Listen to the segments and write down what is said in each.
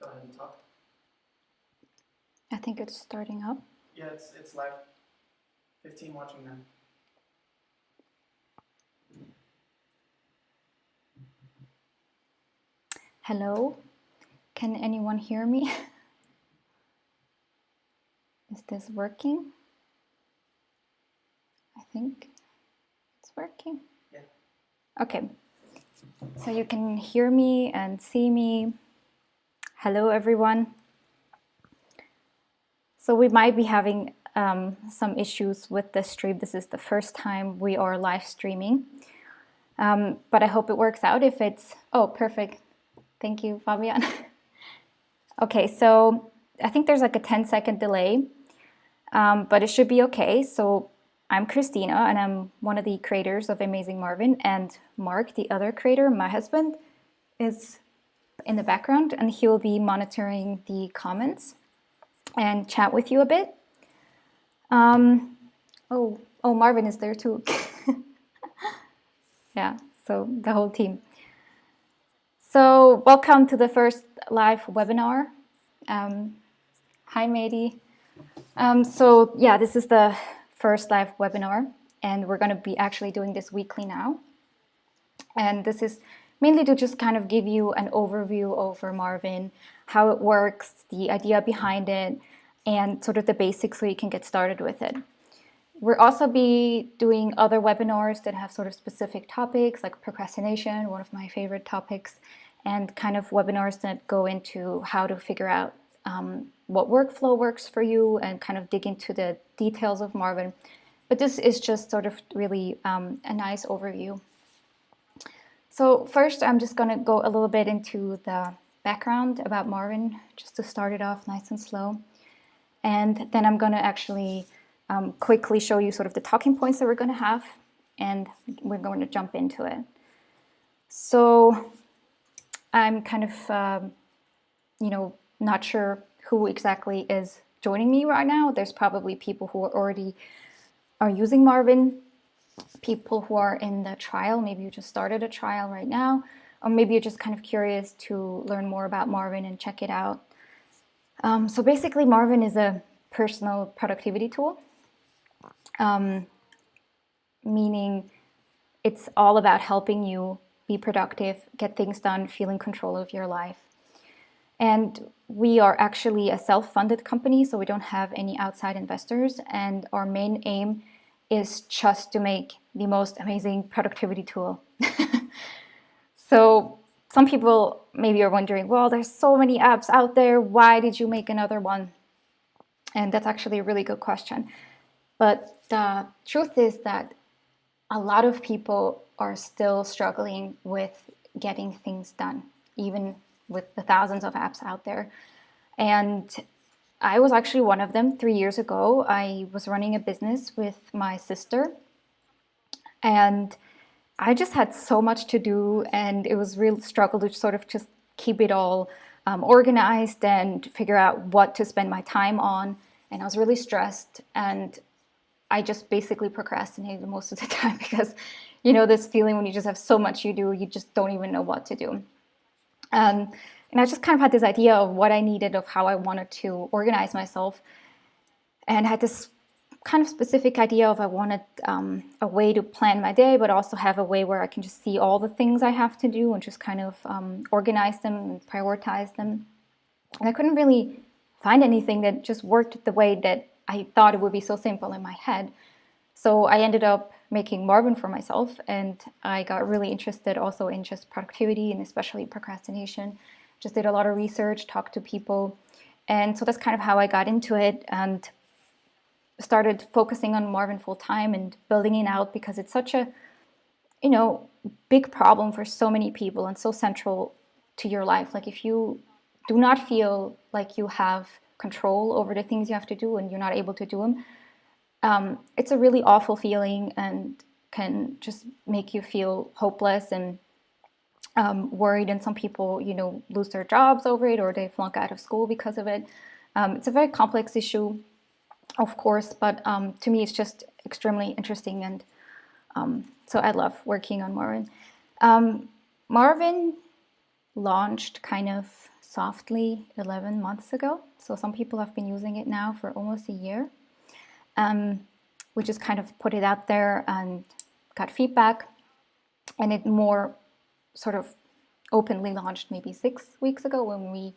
Go ahead and talk. I think it's starting up. Yeah, it's live. 15 watching now. Hello? Can anyone hear me? Is this working? I think it's working. Yeah. Okay. So you can hear me and see me. Hello, everyone. So we might be having some issues with the stream. This is the first time we are live streaming. But I hope it works out. If it's... Oh, perfect. Thank you, Fabian. Okay, so I think there's like a 10-second delay, but it should be okay. So I'm Christina, and I'm one of the creators of Amazing Marvin, and Mark, the other creator, my husband, is in the background, and he will be monitoring the comments and chat with you a bit. Oh, Marvin is there too. Yeah, so the whole team. So welcome to the first live webinar. Hi, Mady. So yeah, this is the first live webinar, and we're going to be actually doing this weekly now. And this is mainly to just kind of give you an overview over Marvin, how it works, the idea behind it, and sort of the basics so you can get started with it. We'll also be doing other webinars that have sort of specific topics like procrastination, one of my favorite topics, and kind of webinars that go into how to figure out what workflow works for you and kind of dig into the details of Marvin. But this is just sort of really a nice overview. So first, I'm just going to go a little bit into the background about Marvin, just to start it off nice and slow. And then I'm going to actually quickly show you sort of the talking points that we're going to have, and we're going to jump into it. So I'm kind of, not sure who exactly is joining me right now. There's probably people who already are using Marvin, people who are in the trial. Maybe you just started a trial right now, or maybe you're just kind of curious to learn more about Marvin and check it out. So basically, Marvin is a personal productivity tool. Meaning it's all about helping you be productive, get things done, feel in control of your life. And we are actually a self-funded company, so we don't have any outside investors. And our main aim is just to make the most amazing productivity tool. So some people maybe are wondering, well, there's so many apps out there. Why did you make another one? And that's actually a really good question. But the truth is that a lot of people are still struggling with getting things done, even with the thousands of apps out there. And I was actually one of them 3 years ago. I was running a business with my sister, and I just had so much to do, and it was a real struggle to sort of just keep it all organized and figure out what to spend my time on. And I was really stressed, and I just basically procrastinated most of the time because, this feeling when you just have so much you do, you just don't even know what to do. And I just kind of had this idea of what I needed, of how I wanted to organize myself. And I had this kind of specific idea of I wanted a way to plan my day, but also have a way where I can just see all the things I have to do and just kind of organize them and prioritize them. And I couldn't really find anything that just worked the way that I thought it would be so simple in my head. So I ended up making Marvin for myself, and I got really interested also in just productivity and especially procrastination. Just did a lot of research, talked to people, and so that's kind of how I got into it and started focusing on Marvin full time and building it out because it's such a, big problem for so many people and so central to your life. Like if you do not feel like you have control over the things you have to do and you're not able to do them, it's a really awful feeling and can just make you feel hopeless and worried. And some people, lose their jobs over it, or they flunk out of school because of it. It's a very complex issue, of course, but to me it's just extremely interesting, and so I love working on Marvin. Marvin launched kind of softly 11 months ago. So some people have been using it now for almost a year. We just kind of put it out there and got feedback, and it more sort of openly launched maybe 6 weeks ago when we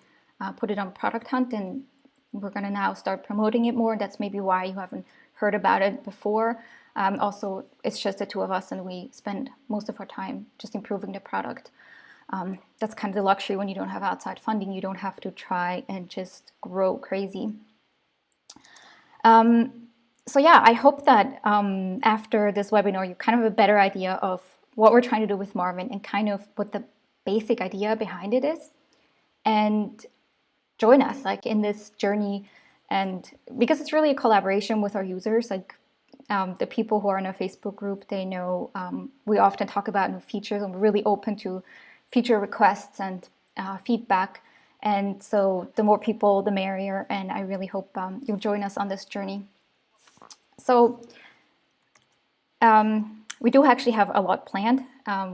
put it on Product Hunt, and we're going to now start promoting it more. That's maybe why you haven't heard about it before. Also, it's just the two of us, and we spend most of our time just improving the product. That's kind of the luxury when you don't have outside funding. You don't have to try and just grow crazy. So yeah, I hope that after this webinar, you kind of have a better idea of what we're trying to do with Marvin and kind of what the basic idea behind it is. And join us like in this journey. And because it's really a collaboration with our users, like the people who are in our Facebook group, they know we often talk about new features, and we're really open to feature requests and feedback. And so the more people, the merrier. And I really hope you'll join us on this journey. So we do actually have a lot planned.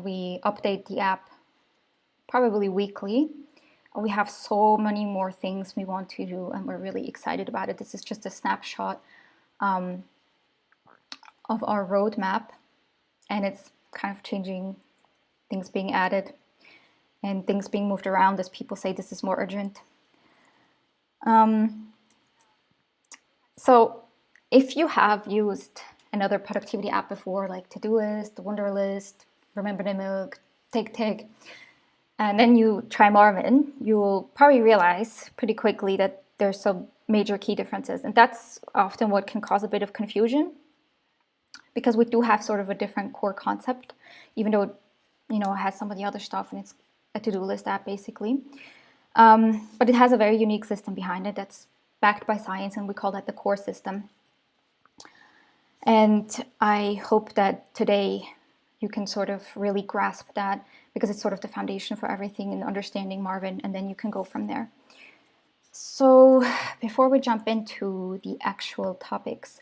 We update the app probably weekly. We have so many more things we want to do, and we're really excited about it. This is just a snapshot of our roadmap, and it's kind of changing, things being added and things being moved around as people say this is more urgent. So if you have used another productivity app before, like Todoist, Wunderlist, Remember the Milk, Tick, and then you try Marvin, you'll probably realize pretty quickly that there's some major key differences. And that's often what can cause a bit of confusion, because we do have sort of a different core concept, even though it has some of the other stuff, and it's a to-do list app basically. But it has a very unique system behind it that's backed by science, and we call that the core system. And I hope that today you can sort of really grasp that, because it's sort of the foundation for everything in understanding Marvin, and then you can go from there. So before we jump into the actual topics,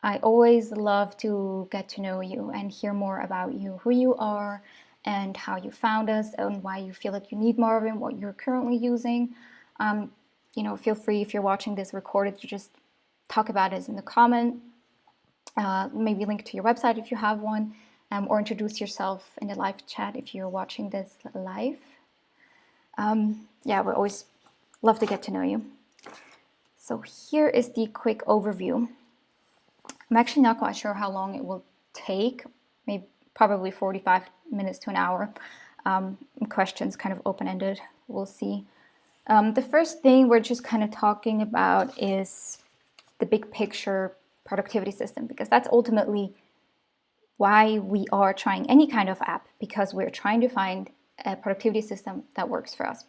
I always love to get to know you and hear more about you, who you are, and how you found us, and why you feel like you need Marvin, what you're currently using. Feel free, if you're watching this recorded, to just talk about it in the comment. Maybe link to your website if you have one. Or introduce yourself in the live chat if you're watching this live. We always love to get to know you. So here is the quick overview. I'm actually not quite sure how long it will take, probably 45 minutes to an hour. Questions kind of open-ended, we'll see. The first thing we're just kind of talking about is the big picture productivity system, because that's ultimately why we are trying any kind of app, because we're trying to find a productivity system that works for us.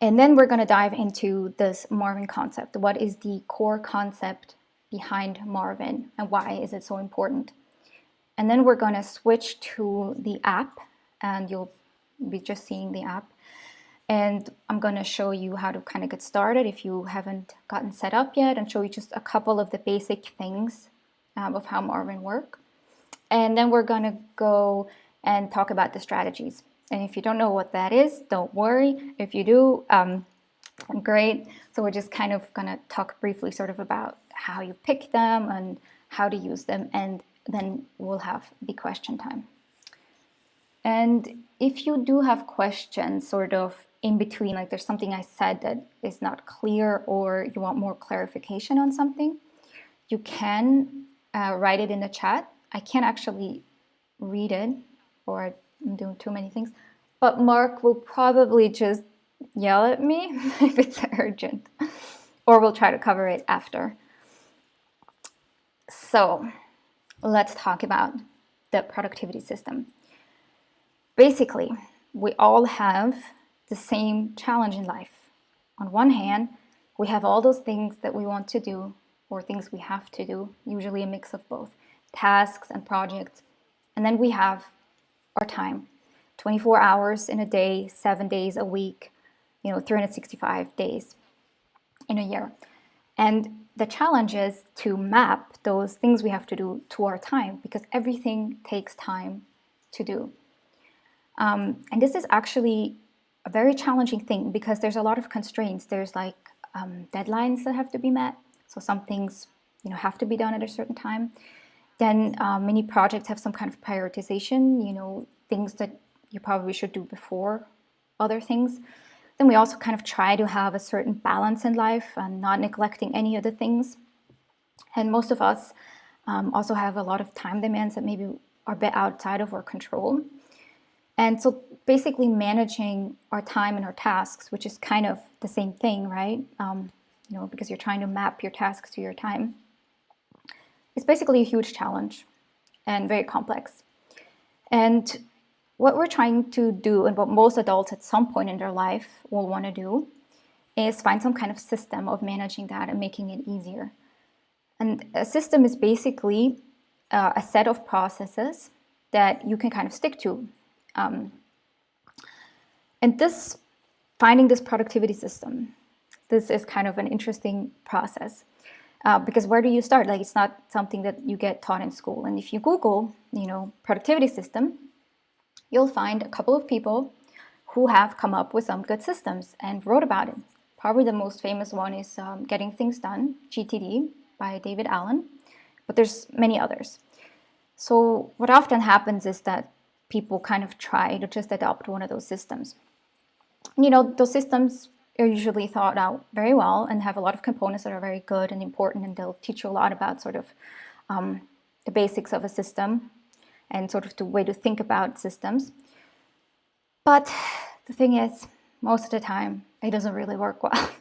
And then we're going to dive into this Marvin concept. What is the core concept behind Marvin, and why is it so important? And then we're going to switch to the app, and you'll be just seeing the app. And I'm going to show you how to kind of get started if you haven't gotten set up yet, and show you just a couple of the basic things of how Marvin works. And then we're going to go and talk about the strategies. And if you don't know what that is, don't worry. If you do, great. So we're just kind of going to talk briefly sort of about how you pick them and how to use them. And then we'll have the question time. And if you do have questions sort of in between, like there's something I said that is not clear, or you want more clarification on something, you can write it in the chat. I can't actually read it, or I'm doing too many things, but Mark will probably just yell at me if it's urgent, or we'll try to cover it after. So let's talk about the productivity system. Basically, we all have the same challenge in life. On one hand, we have all those things that we want to do, or things we have to do, usually a mix of both, tasks and projects. And then we have our time, 24 hours in a day, 7 days a week, 365 days in a year. And the challenge is to map those things we have to do to our time, because everything takes time to do. And this is actually a very challenging thing because there's a lot of constraints. There's like deadlines that have to be met. So some things, have to be done at a certain time. Then many projects have some kind of prioritization, things that you probably should do before other things. Then we also kind of try to have a certain balance in life and not neglecting any of the things. And most of us also have a lot of time demands that maybe are a bit outside of our control. And so basically managing our time and our tasks, which is kind of the same thing, right? Because you're trying to map your tasks to your time. It's basically a huge challenge and very complex. And what we're trying to do, and what most adults at some point in their life will want to do, is find some kind of system of managing that and making it easier. And a system is basically a set of processes that you can kind of stick to. And finding this productivity system, this is kind of an interesting process. Because where do you start? Like, it's not something that you get taught in school. And if you Google, productivity system, you'll find a couple of people who have come up with some good systems and wrote about it. Probably the most famous one is Getting Things Done, GTD, by David Allen. But there's many others. So what often happens is that people kind of try to just adopt one of those systems. Those systems are usually thought out very well and have a lot of components that are very good and important, and they'll teach you a lot about sort of the basics of a system and sort of the way to think about systems. But the thing is, most of the time, it doesn't really work well.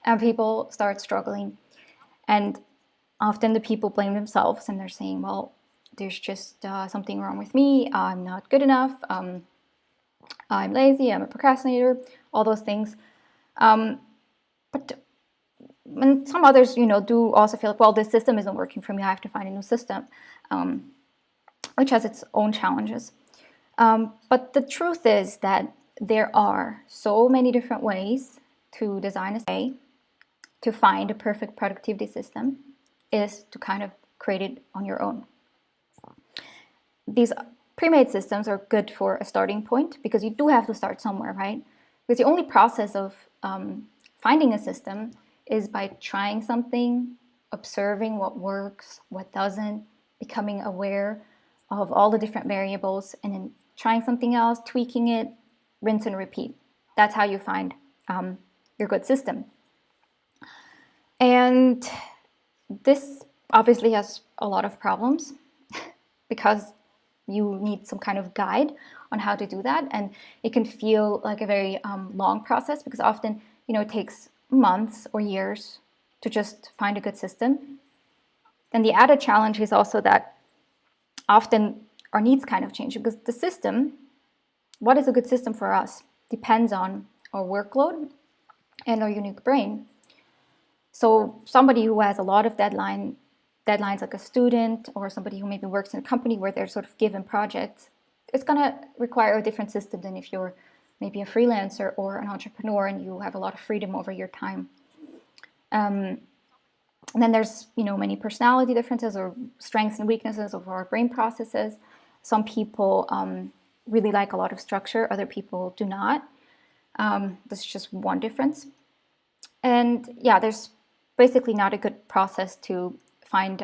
And people start struggling. And often the people blame themselves and they're saying, well, there's just something wrong with me. I'm not good enough. I'm lazy. I'm a procrastinator. All those things. But when some others, do also feel like, well, this system isn't working for me. I have to find a new system, which has its own challenges. But the truth is that there are so many different ways to design a way to find a perfect productivity system is to kind of create it on your own. These pre-made systems are good for a starting point because you do have to start somewhere, right? Because the only process of finding a system is by trying something, observing what works, what doesn't, becoming aware of all the different variables, and then trying something else, tweaking it, rinse and repeat. That's how you find your good system. And this obviously has a lot of problems because you need some kind of guide on how to do that. And it can feel like a very long process because often, it takes months or years to just find a good system. And the added challenge is also that often our needs kind of change because the system, what is a good system for us, depends on our workload and our unique brain. So somebody who has a lot of deadlines like a student or somebody who maybe works in a company where they're sort of given projects, it's going to require a different system than if you're maybe a freelancer or an entrepreneur and you have a lot of freedom over your time. And then there's, many personality differences or strengths and weaknesses of our brain processes. Some people really like a lot of structure, other people do not. That's just one difference. And yeah, there's basically not a good process to find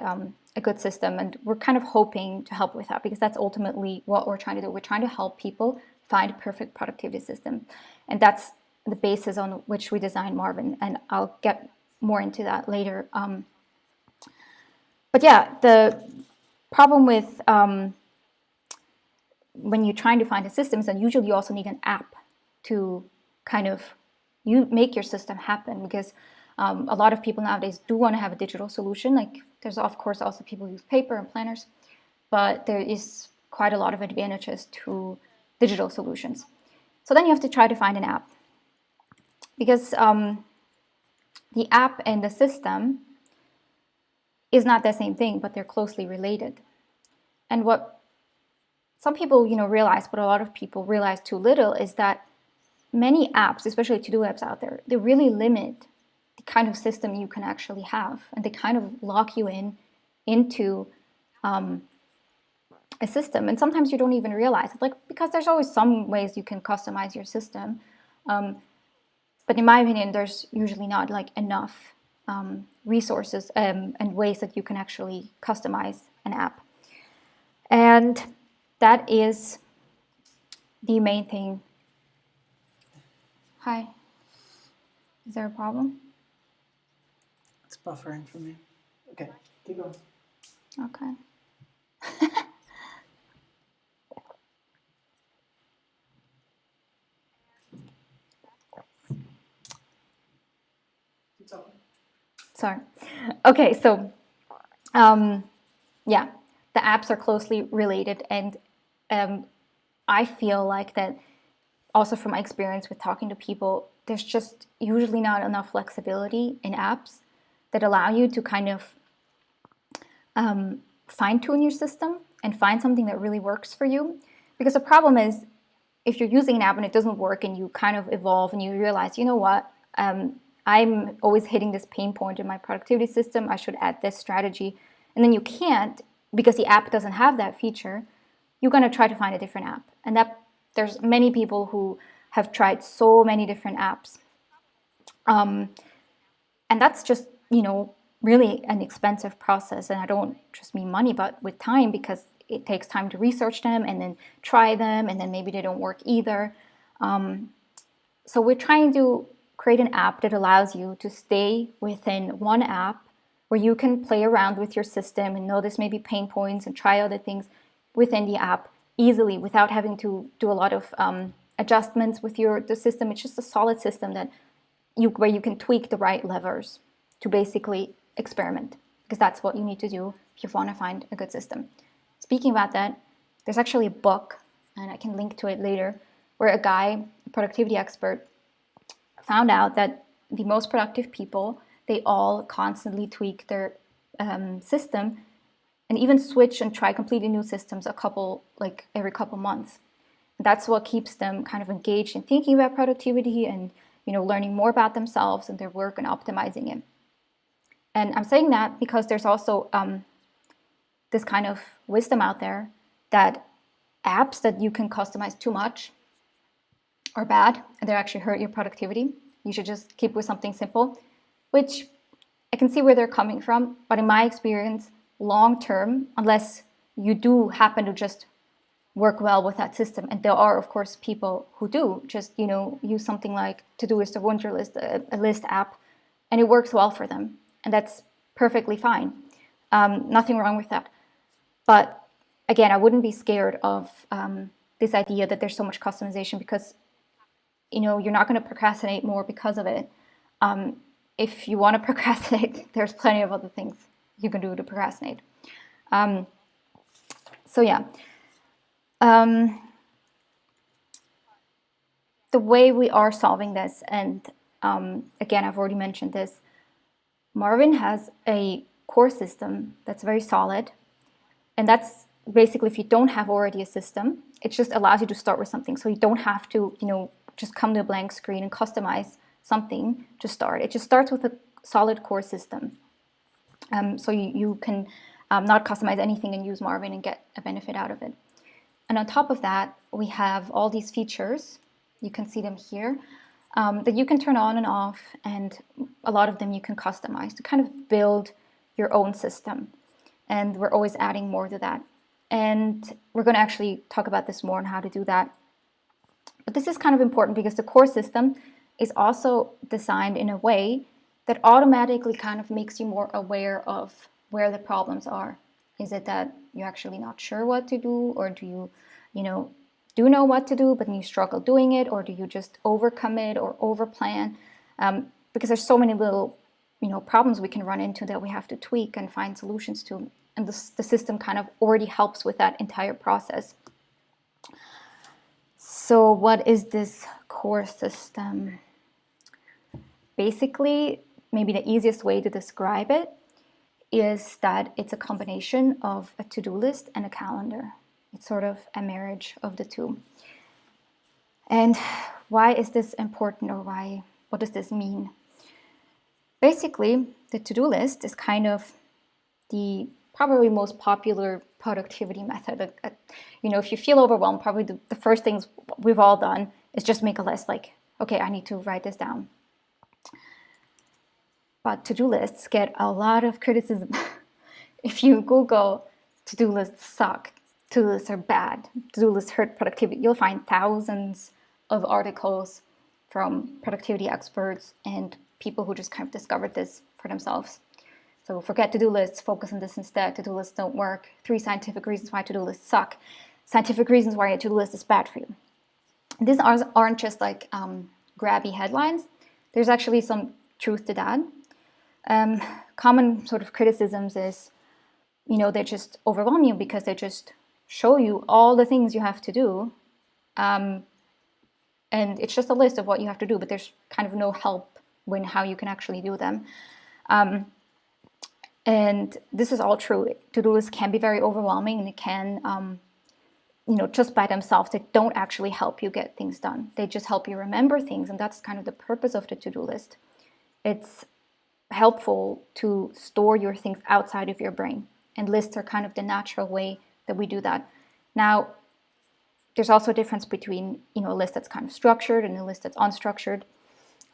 a good system, and we're kind of hoping to help with that because that's ultimately what we're trying to do. We're trying to help people find a perfect productivity system, and that's the basis on which we designed Marvin, and I'll get more into that later. But yeah, the problem with when you're trying to find a system is that usually you also need an app to kind of make your system happen because a lot of people nowadays do want to have a digital solution. Like there's of course also people who use paper and planners, but there is quite a lot of advantages to digital solutions. So then you have to try to find an app because the app and the system is not the same thing, but they're closely related. And what some people realize, but a lot of people realize too little, is that many apps, especially to-do apps out there, they really limit the kind of system you can actually have, and they kind of lock you into a system. And sometimes you don't even realize it, like because there's always some ways you can customize your system, But in my opinion, there's usually not like enough resources and ways that you can actually customize an app. And that is the main thing. Hi. Is there a problem? It's buffering for me. Okay, keep going. Okay. It's okay. Sorry. Okay, so yeah, the apps are closely related, and I feel like that also from my experience with talking to people, there's just usually not enough flexibility in apps that allow you to kind of fine-tune your system and find something that really works for you. Because the problem is, if you're using an app and it doesn't work and you kind of evolve and you realize, you know what, I'm always hitting this pain point in my productivity system, I should add this strategy, and then you can't because the app doesn't have that feature, you're going to try to find a different app. And that there's many people who have tried so many different apps. And that's just, really an expensive process. And I don't just mean money, but with time, because it takes time to research them and then try them, and then maybe they don't work either. So we're trying to create an app that allows you to stay within one app where you can play around with your system and notice maybe pain points and try other things within the app easily without having to do a lot of adjustments with the system. It's just a solid system where you can tweak the right levers to basically experiment, because that's what you need to do if you want to find a good system. Speaking about that, there's actually a book, and I can link to it later, where a guy, a productivity expert, found out that the most productive people, they all constantly tweak their system and even switch and try completely new systems every couple months. That's what keeps them kind of engaged in thinking about productivity and learning more about themselves and their work and optimizing it. And I'm saying that because there's also this kind of wisdom out there that apps that you can customize too much are bad and they actually hurt your productivity. You should just keep with something simple, which I can see where they're coming from. But in my experience, long term, unless you do happen to just work well with that system, and there are of course people who do just use something like Todoist or Wunderlist, a list app, and it works well for them, and that's perfectly fine. Nothing wrong with that. But again, I wouldn't be scared of this idea that there's so much customization, because you're not going to procrastinate more because of it. If you want to procrastinate, there's plenty of other things you can do to procrastinate. So yeah. The way we are solving this, and again, I've already mentioned this, Marvin has a core system that's very solid. And that's basically, if you don't have already a system, it just allows you to start with something. So you don't have to, just come to a blank screen and customize something to start. It just starts with a solid core system. So you can not customize anything and use Marvin and get a benefit out of it. And on top of that, we have all these features. You can see them here, that you can turn on and off, and a lot of them you can customize to kind of build your own system. And we're always adding more to that. And we're going to actually talk about this more and how to do that. But this is kind of important because the core system is also designed in a way that automatically kind of makes you more aware of where the problems are. Is it that you're actually not sure what to do, or do you, do know what to do, but you struggle doing it, or do you just overcommit or overplan? Because there's so many little, problems we can run into that we have to tweak and find solutions to, and the system kind of already helps with that entire process. So what is this core system? Basically, maybe the easiest way to describe it is that it's a combination of a to-do list and a calendar. It's sort of a marriage of the two. And why is this important, or what does this mean? Basically, the to-do list is kind of the probably most popular productivity method. If you feel overwhelmed, probably the first things we've all done is just make a list like, okay, I need to write this down. But to-do lists get a lot of criticism. If you Google to-do lists suck, to-do lists are bad, to-do lists hurt productivity, you'll find thousands of articles from productivity experts and people who just kind of discovered this for themselves. So forget to-do lists, focus on this instead. To-do lists don't work. 3 scientific reasons why to-do lists suck. Scientific reasons why a to-do list is bad for you. These aren't just like grabby headlines. There's actually some truth to that. Common sort of criticisms is, they just overwhelm you because they just show you all the things you have to do. And it's just a list of what you have to do, but there's kind of no help in how you can actually do them. And this is all true. To-do lists can be very overwhelming, and it can, just by themselves, they don't actually help you get things done. They just help you remember things, and that's kind of the purpose of the to-do list. It's helpful to store your things outside of your brain, and lists are kind of the natural way that we do that. Now, there's also a difference between a list that's kind of structured and a list that's unstructured,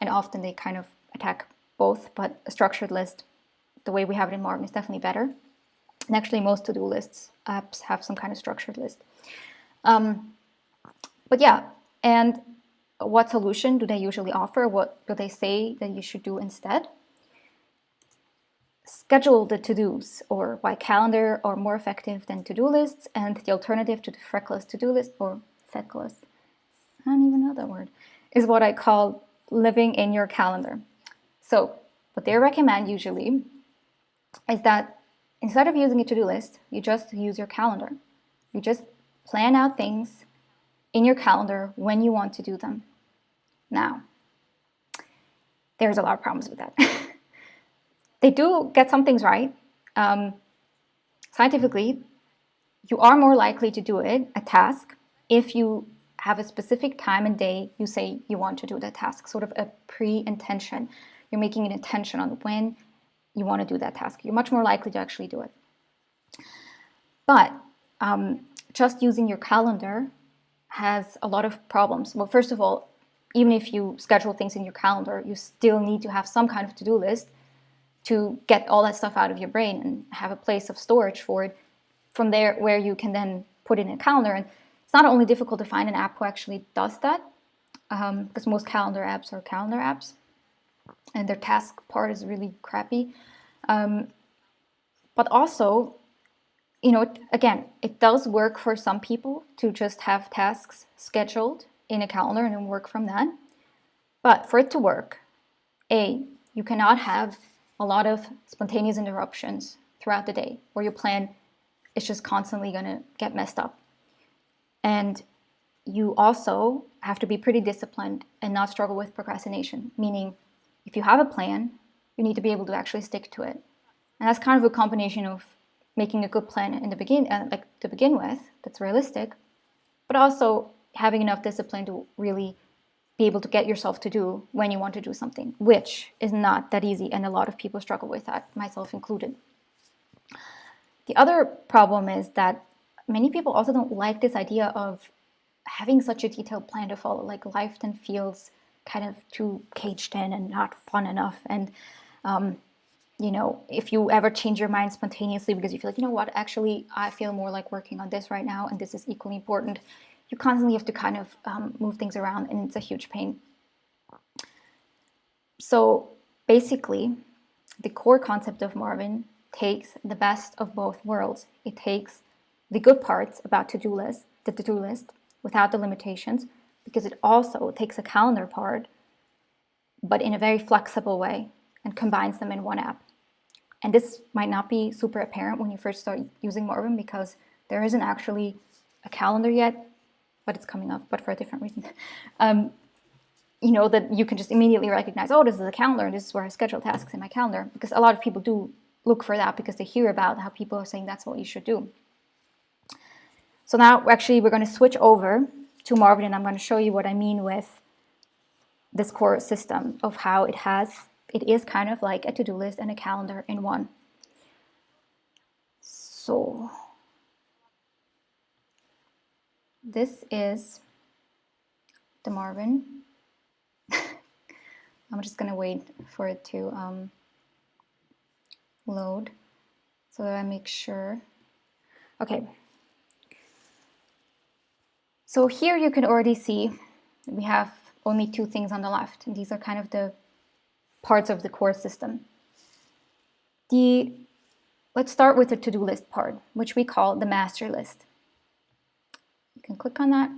and often they kind of attack both, but a structured list, the way we have it in Marvin, is definitely better. And actually most to-do lists apps have some kind of structured list. But yeah, and what solution do they usually offer? What do they say that you should do instead? Schedule the to-dos, or by calendar, are more effective than to-do lists, and the alternative to the feckless to-do list, or feckless, I don't even know that word, is what I call living in your calendar. So what they recommend usually is that instead of using a to-do list, you just use your calendar. You just plan out things in your calendar when you want to do them. Now, there's a lot of problems with that. They do get some things right. Scientifically, you are more likely to do a task, if you have a specific time and day you say you want to do that task, sort of a pre-intention. You're making an intention on when you want to do that task. You're much more likely to actually do it. But just using your calendar has a lot of problems. Well, first of all, even if you schedule things in your calendar, you still need to have some kind of to-do list to get all that stuff out of your brain and have a place of storage for it from there where you can then put it in a calendar. And it's not only difficult to find an app who actually does that, because most calendar apps are calendar apps and their task part is really crappy. But also, again, it does work for some people to just have tasks scheduled in a calendar and then work from that. But for it to work, you cannot have a lot of spontaneous interruptions throughout the day, or your plan is just constantly going to get messed up. And you also have to be pretty disciplined and not struggle with procrastination, meaning if you have a plan, you need to be able to actually stick to it. And that's kind of a combination of making a good plan in the to begin with, that's realistic, but also having enough discipline to really be able to get yourself to do when you want to do something, which is not that easy, and a lot of people struggle with that, myself included. The other problem is that many people also don't like this idea of having such a detailed plan to follow. Like, life then feels kind of too caged in and not fun enough. And if you ever change your mind spontaneously because you feel like, what, actually, I feel more like working on this right now, and this is equally important, you constantly have to kind of move things around, and it's a huge pain. So basically, the core concept of Marvin takes the best of both worlds. It takes the good parts about the to-do list, without the limitations, because it also takes a calendar part, but in a very flexible way, and combines them in one app. And this might not be super apparent when you first start using Marvin, because there isn't actually a calendar yet, but it's coming up, but for a different reason. That you can just immediately recognize, this is a calendar, and this is where I schedule tasks in my calendar, because a lot of people do look for that because they hear about how people are saying that's what you should do. So now actually we're going to switch over to Marvin, and I'm going to show you what I mean with this core system of how it is kind of like a to-do list and a calendar in one. So this is the Marvin I'm just going to wait for it to load so that I make sure. Okay. So here you can already see we have only 2 things on the left, and these are kind of the parts of the core system. Let's start with the to-do list part, which we call the master list. You can click on that.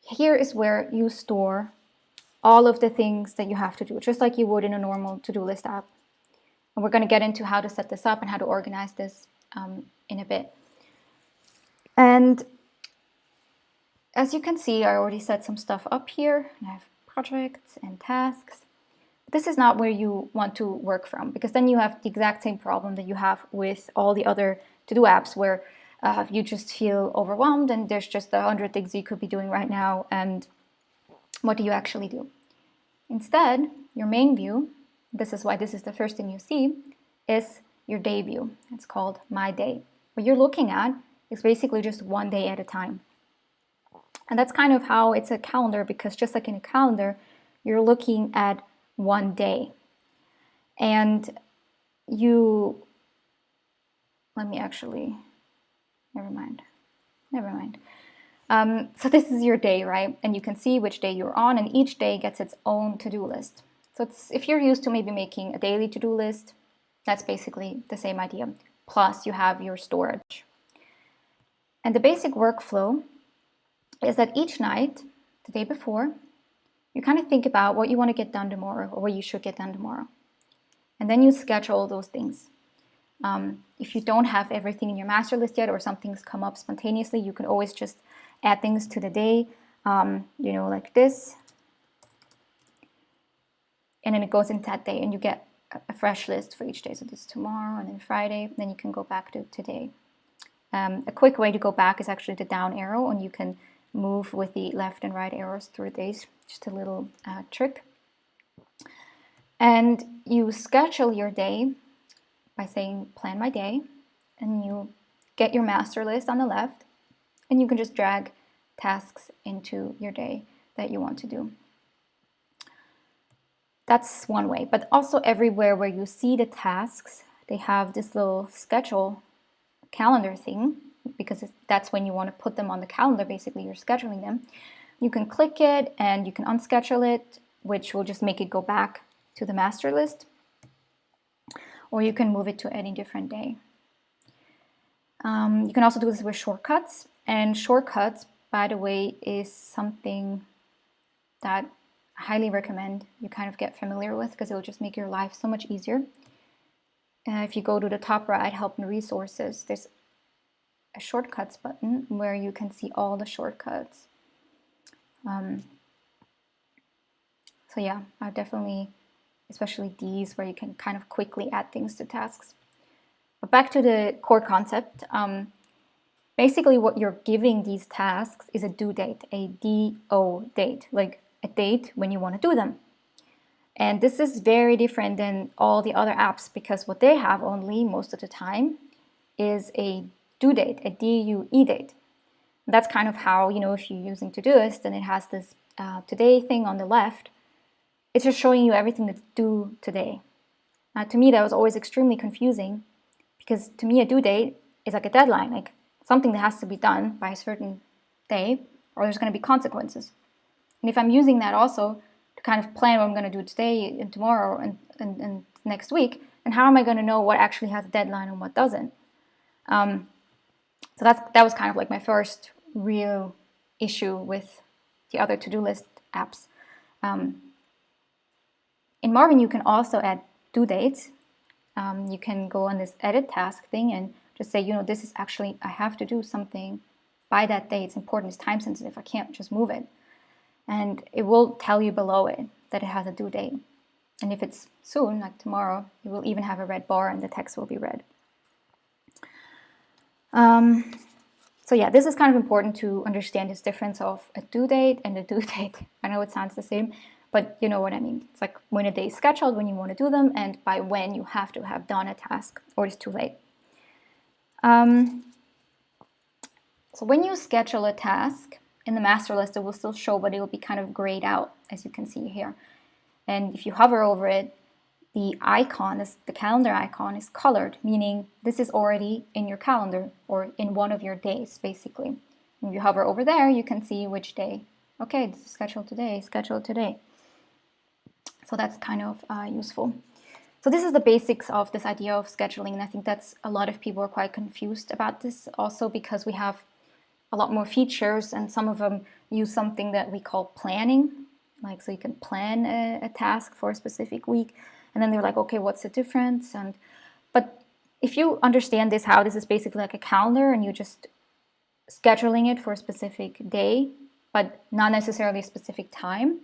Here is where you store all of the things that you have to do, just like you would in a normal to-do list app. And we're going to get into how to set this up and how to organize this in a bit. And as you can see, I already set some stuff up here. I have projects and tasks. This is not where you want to work from, because then you have the exact same problem that you have with all the other to-do apps where you just feel overwhelmed and there's just 100 things you could be doing right now, and what do you actually do? Instead, your main view, this is why this is the first thing you see, is your day view. It's called My Day. What you're looking at is basically just one day at a time. And that's kind of how it's a calendar, because just like in a calendar, you're looking at one day. And let me actually, never mind. So this is your day, right? And you can see which day you're on, and each day gets its own to-do list. So if you're used to maybe making a daily to-do list, that's basically the same idea. Plus you have your storage. And the basic workflow is that each night, the day before, you kind of think about what you want to get done tomorrow, or what you should get done tomorrow. And then you schedule those things. If you don't have everything in your master list yet, or some things come up spontaneously, you can always just add things to the day, like this. And then it goes into that day, and you get a fresh list for each day. So this is tomorrow, and then Friday, and then you can go back to today. A quick way to go back is actually the down arrow, and you can move with the left and right arrows through days. Just a little trick. And you schedule your day by saying plan my day, and you get your master list on the left, and you can just drag tasks into your day that you want to do. That's one way, but also everywhere where you see the tasks, they have this little schedule calendar thing, because that's when you want to put them on the calendar. Basically, you're scheduling them. You can click it and you can unschedule it, which will just make it go back to the master list, or you can move it to any different day. You can also do this with shortcuts, and shortcuts, by the way, is something that I highly recommend you kind of get familiar with, because it will just make your life so much easier. If you go to the top right, help and resources, there's a shortcuts button where you can see all the shortcuts. So yeah, I definitely, especially these where you can kind of quickly add things to tasks. But back to the core concept. Basically what you're giving these tasks is a due date, a DO date, like a date when you want to do them. And this is very different than all the other apps, because what they have only most of the time is a due date, a DUE date. And that's kind of how, if you're using Todoist and it has this today thing on the left, it's just showing you everything that's due today. To me, that was always extremely confusing, because to me, a due date is like a deadline, like something that has to be done by a certain day, or there's going to be consequences. And if I'm using that also to kind of plan what I'm going to do today and tomorrow and next week, then how am I going to know what actually has a deadline and what doesn't? So that was kind of like my first real issue with the other to-do list apps. In Marvin, you can also add due dates. You can go on this edit task thing and just say, this is actually, I have to do something by that day. It's important, it's time sensitive. I can't just move it. And it will tell you below it that it has a due date. And if it's soon, like tomorrow, you will even have a red bar and the text will be red. So yeah, this is kind of important to understand this difference of a due date and a due date. I know it sounds the same, but you know what I mean. It's like when a day is scheduled, when you want to do them, and by when you have to have done a task, or it's too late. So when you schedule a task, in the master list, it will still show, but it will be kind of grayed out, as you can see here. And if you hover over it, the calendar icon is colored, meaning this is already in your calendar or in one of your days, basically. If you hover over there, you can see which day. Okay, this is scheduled today, scheduled today. So that's kind of useful. So this is the basics of this idea of scheduling. And I think that's a lot of people are quite confused about this also because we have a lot more features and some of them use something that we call planning. Like, so you can plan a task for a specific week. And then they're like, okay, what's the difference? But if you understand this, how this is basically like a calendar and you're just scheduling it for a specific day, but not necessarily a specific time,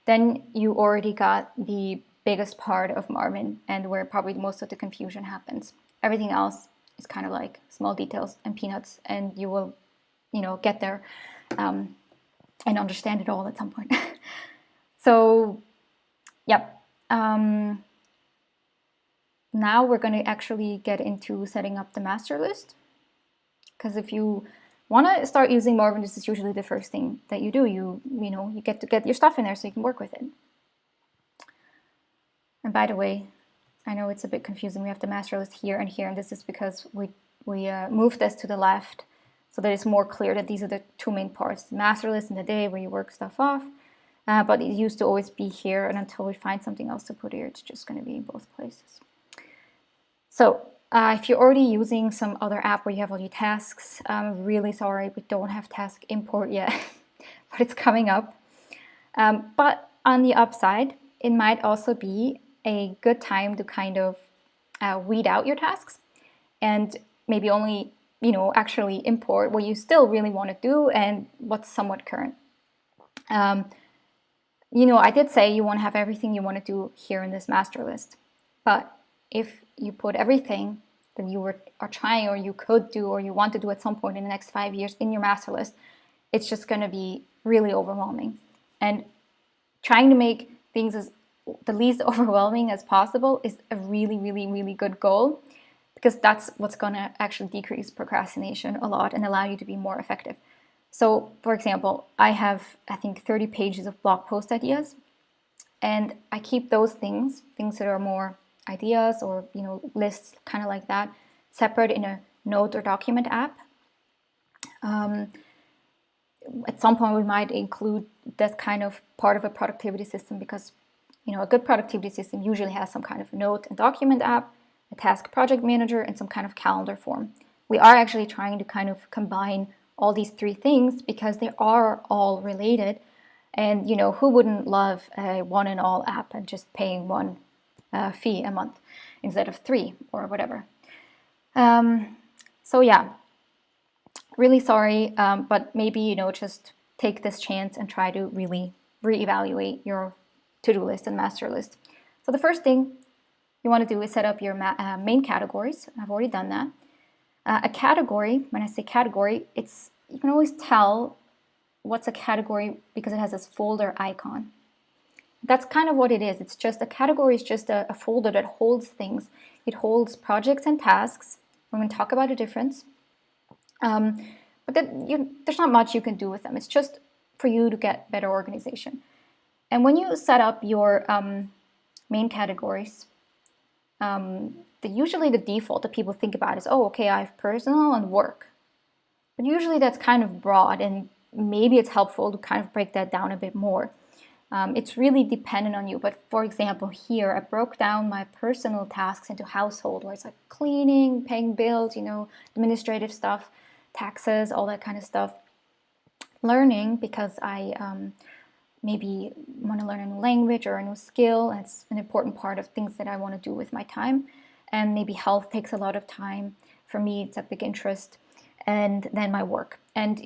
then you already got the biggest part of Marvin and where probably most of the confusion happens. Everything else is kind of like small details and peanuts, and you will, get there and understand it all at some point. So, yep. Now we're going to actually get into setting up the master list, because if you want to start using Marvin, this is usually the first thing that you do. You get to get your stuff in there so you can work with it. And by the way, I know it's a bit confusing. We have the master list here and here, and this is because we moved this to the left so that it's more clear that these are the two main parts: the master list in the day where you work stuff off. But it used to always be here, and until we find something else to put here, it's just going to be in both places. So if you're already using some other app where you have all your tasks, I'm really sorry, we don't have task import yet, but it's coming up. But on the upside, it might also be a good time to kind of weed out your tasks and maybe only, actually import what you still really want to do and what's somewhat current. I did say you want to have everything you want to do here in this master list, but if you put everything that you are trying or you could do or you want to do at some point in the next 5 years in your master list, it's just going to be really overwhelming. And trying to make things as the least overwhelming as possible is a really, really, really good goal, because that's what's going to actually decrease procrastination a lot and allow you to be more effective. So, for example, I have, I think, 30 pages of blog post ideas, and I keep those things that are more ideas or, lists kind of like that, separate in a note or document app. At some point, we might include that kind of part of a productivity system because, a good productivity system usually has some kind of note and document app, a task project manager, and some kind of calendar form. We are actually trying to kind of combine all these three things because they are all related. And, who wouldn't love a one and all app and just paying one fee a month instead of 3 or whatever. So yeah, really sorry, but maybe, just take this chance and try to really reevaluate your to-do list and master list. So the first thing you want to do is set up your main categories. I've already done that. A category, when I say category, you can always tell what's a category because it has this folder icon. That's kind of what it is. It's just a category is just a folder that holds things. It holds projects and tasks. We're going to talk about the difference. But there's not much you can do with them. It's just for you to get better organization. And when you set up your main categories, usually the default that people think about is, oh, okay, I have personal and work. But usually that's kind of broad, and maybe it's helpful to kind of break that down a bit more. It's really dependent on you. But for example, here I broke down my personal tasks into household, where it's like cleaning, paying bills, administrative stuff, taxes, all that kind of stuff. Learning, because I maybe want to learn a new language or a new skill. It's an important part of things that I want to do with my time. And maybe health takes a lot of time. For me, it's a big interest. And then my work. And,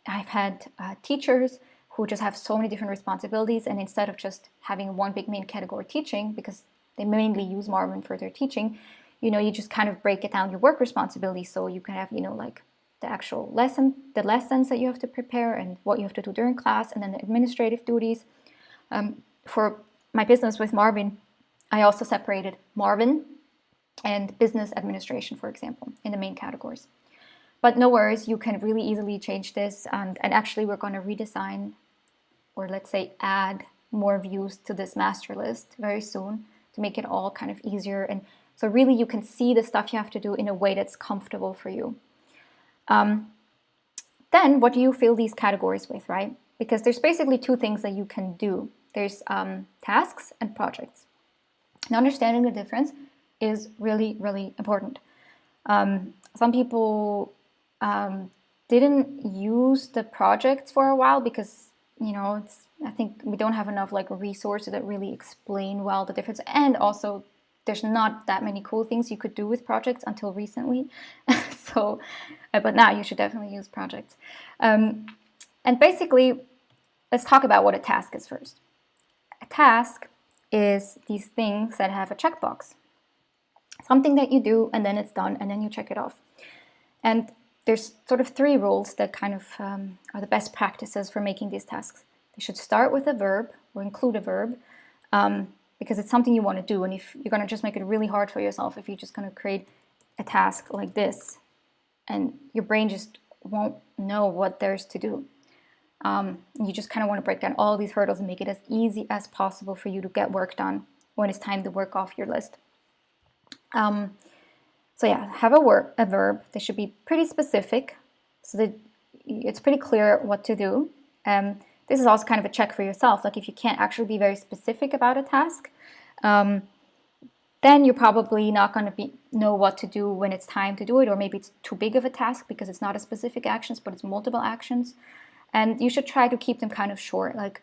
I've had teachers who just have so many different responsibilities. And instead of just having one big main category teaching, because they mainly use Marvin for their teaching, you just kind of break it down your work responsibilities. So you can have, like the actual lesson, the lessons that you have to prepare and what you have to do during class, and then the administrative duties. For my business with Marvin, I also separated Marvin and business administration, for example, in the main categories. But no worries, you can really easily change this. And actually, we're going to redesign, or let's say add more views to this master list very soon to make it all kind of easier. And so really you can see the stuff you have to do in a way that's comfortable for you. Then what do you fill these categories with, right? Because there's basically two things that you can do. There's tasks and projects. And understanding the difference is really, really important. Some people didn't use the projects for a while because, I think we don't have enough like resources that really explain well the difference. And also there's not that many cool things you could do with projects until recently. So, but now you should definitely use projects. And basically, let's talk about what a task is first. A task is these things that have a checkbox. Something that you do and then it's done and then you check it off. And there's sort of three rules that kind of are the best practices for making these tasks. They should start with a verb or include a verb because it's something you want to do. And if you're going to just make it really hard for yourself, if you're just going to create a task like this and your brain just won't know what there's to do. You just kind of want to break down all these hurdles and make it as easy as possible for you to get work done when it's time to work off your list. So yeah, have a verb. They should be pretty specific so that it's pretty clear what to do. This is also kind of a check for yourself. Like if you can't actually be very specific about a task, then you're probably not going to know what to do when it's time to do it, or maybe it's too big of a task because it's not a specific actions, but it's multiple actions. And you should try to keep them kind of short, like,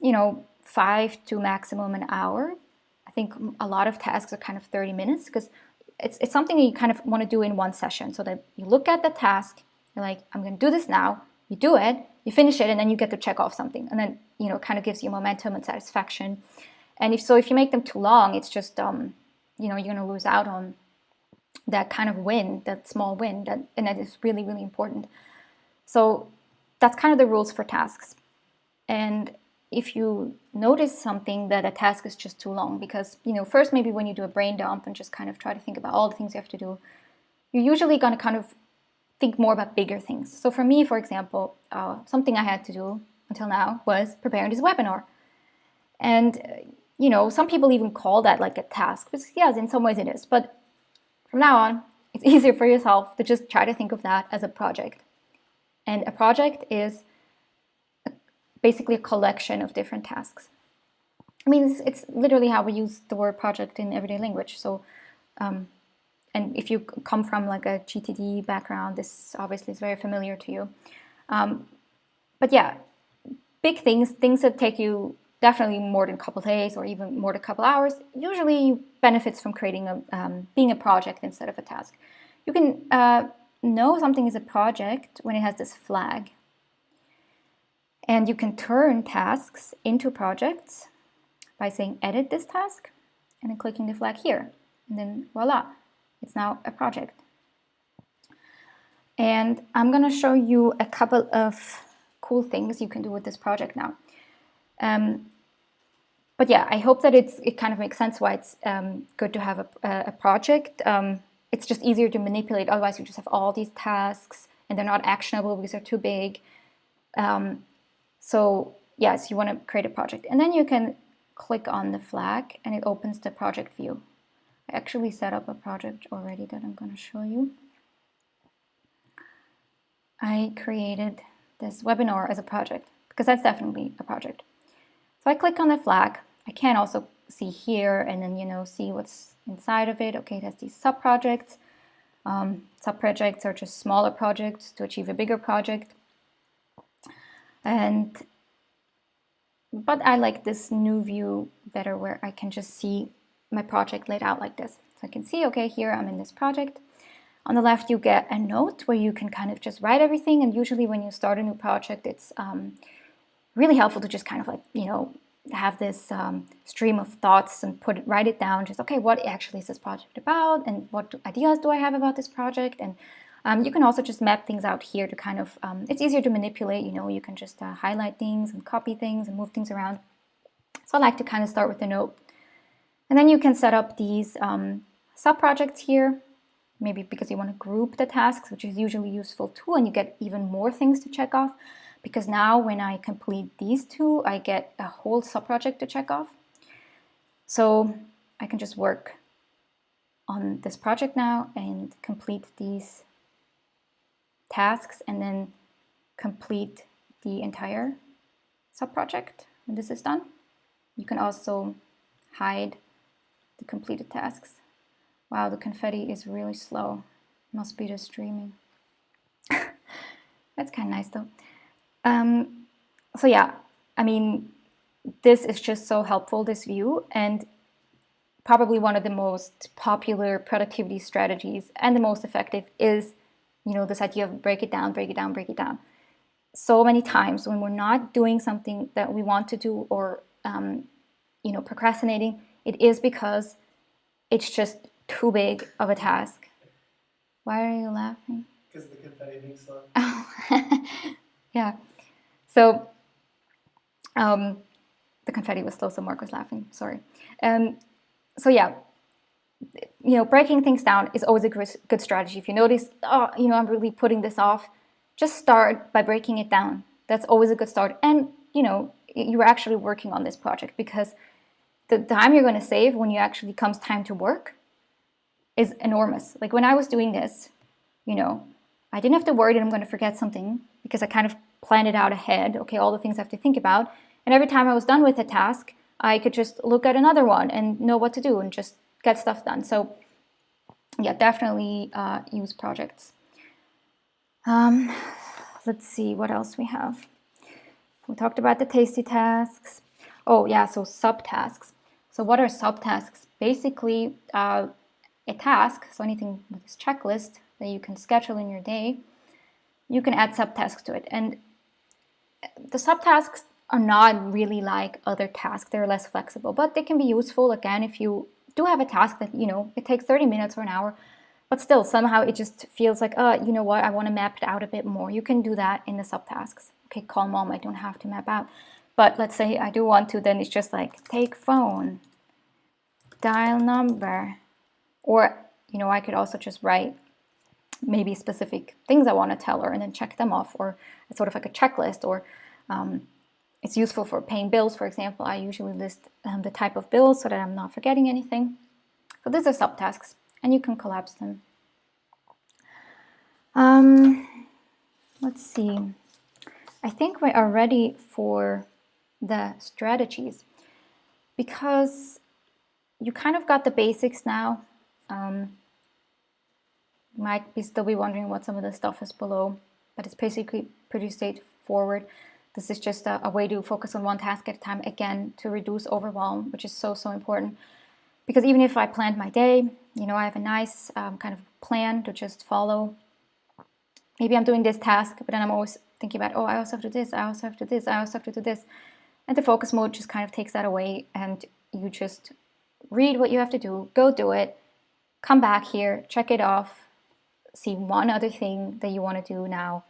5 to maximum an hour. I think a lot of tasks are kind of 30 minutes because it's something that you kind of want to do in one session. So that you look at the task, you're like, I'm going to do this now. You do it, you finish it, and then you get to check off something. And then, it kind of gives you momentum and satisfaction. And if you make them too long, it's just, you're going to lose out on that kind of win, that small win, and that is really, really important. So that's kind of the rules for tasks. And if you notice something that a task is just too long, because, first maybe when you do a brain dump and just kind of try to think about all the things you have to do, you're usually going to kind of think more about bigger things. So for me, for example, something I had to do until now was preparing this webinar. And, some people even call that like a task, which yes, in some ways it is. But from now on, it's easier for yourself to just try to think of that as a project. And a project is basically a collection of different tasks. I mean, it's literally how we use the word project in everyday language. So, and if you come from like a GTD background, this obviously is very familiar to you. But yeah, big things that take you definitely more than a couple of days or even more than a couple hours, usually benefits from creating being a project instead of a task. You can know something is a project when it has this flag. And you can turn tasks into projects by saying edit this task and then clicking the flag here. And then voila, it's now a project. And I'm going to show you a couple of cool things you can do with this project now. But yeah, I hope that it kind of makes sense why it's good to have a project. It's just easier to manipulate. Otherwise, you just have all these tasks and they're not actionable because they're too big. So yes, you want to create a project. And then you can click on the flag and it opens the project view. I actually set up a project already that I'm going to show you. I created this webinar as a project because that's definitely a project. So I click on the flag. I can also see here and then, see what's inside of it. Okay, it has these sub-projects. Sub-projects are just smaller projects to achieve a bigger project. But I like this new view better where I can just see my project laid out like this. So I can see, okay, here I'm in this project. On the left, you get a note where you can kind of just write everything. And usually when you start a new project, it's really helpful to just kind of like, have this stream of thoughts and write it down. Just, okay, what actually is this project about? And what ideas do I have about this project? And you can also just map things out here to kind of, it's easier to manipulate, you can just highlight things and copy things and move things around. So I like to kind of start with the note. And then you can set up these sub-projects here, maybe because you want to group the tasks, which is usually useful too, and you get even more things to check off. because now when I complete these two, I get a whole subproject to check off. So I can just work on this project now and complete these tasks and then complete the entire subproject when this is done. You can also hide the completed tasks. Wow, the confetti is really slow. Must be the streaming. That's kind of nice though. So yeah, I mean, this is just so helpful, this view, and probably one of the most popular productivity strategies and the most effective is, this idea of break it down, break it down, break it down. So many times when we're not doing something that we want to do or, procrastinating, it is because it's just too big of a task. Why are you laughing? Because of the confetti being slow. Yeah. So the confetti was slow, so Mark was laughing. Sorry. So yeah, breaking things down is always a good strategy. If you notice, I'm really putting this off, just start by breaking it down. That's always a good start. And, you're actually working on this project, because the time you're going to save when you actually comes time to work is enormous. Like when I was doing this, I didn't have to worry that I'm going to forget something, because I kind of planned it out ahead. Okay, all the things I have to think about. And every time I was done with a task, I could just look at another one and know what to do and just get stuff done. So yeah, definitely use projects. Let's see what else we have. We talked about the tasty tasks. Oh yeah, so subtasks. So what are subtasks? Basically a task, so anything with this checklist that you can schedule in your day, you can add subtasks to it. And the subtasks are not really like other tasks. They're less flexible, but they can be useful, again, if you do have a task that, it takes 30 minutes or an hour, but still somehow it just feels like, you know what, I want to map it out a bit more. You can do that in the subtasks. Okay, call mom, I don't have to map out. But let's say I do want to, then it's just like take phone, dial number, or, I could also just write maybe specific things I want to tell her and then check them off, or it's sort of like a checklist, or it's useful for paying bills, for example. I usually list the type of bills so that I'm not forgetting anything. So these are subtasks, and you can collapse them. Let's see. I think we are ready for the strategies, because you kind of got the basics now. You might still be wondering what some of the stuff is below, but it's basically pretty straightforward. This is just a way to focus on one task at a time, again, to reduce overwhelm, which is so, so important. Because even if I planned my day, I have a nice kind of plan to just follow. Maybe I'm doing this task, but then I'm always thinking about, I also have to do this, I also have to do this, I also have to do this. And the focus mode just kind of takes that away, and you just read what you have to do, go do it, come back here, check it off, see one other thing that you want to do now,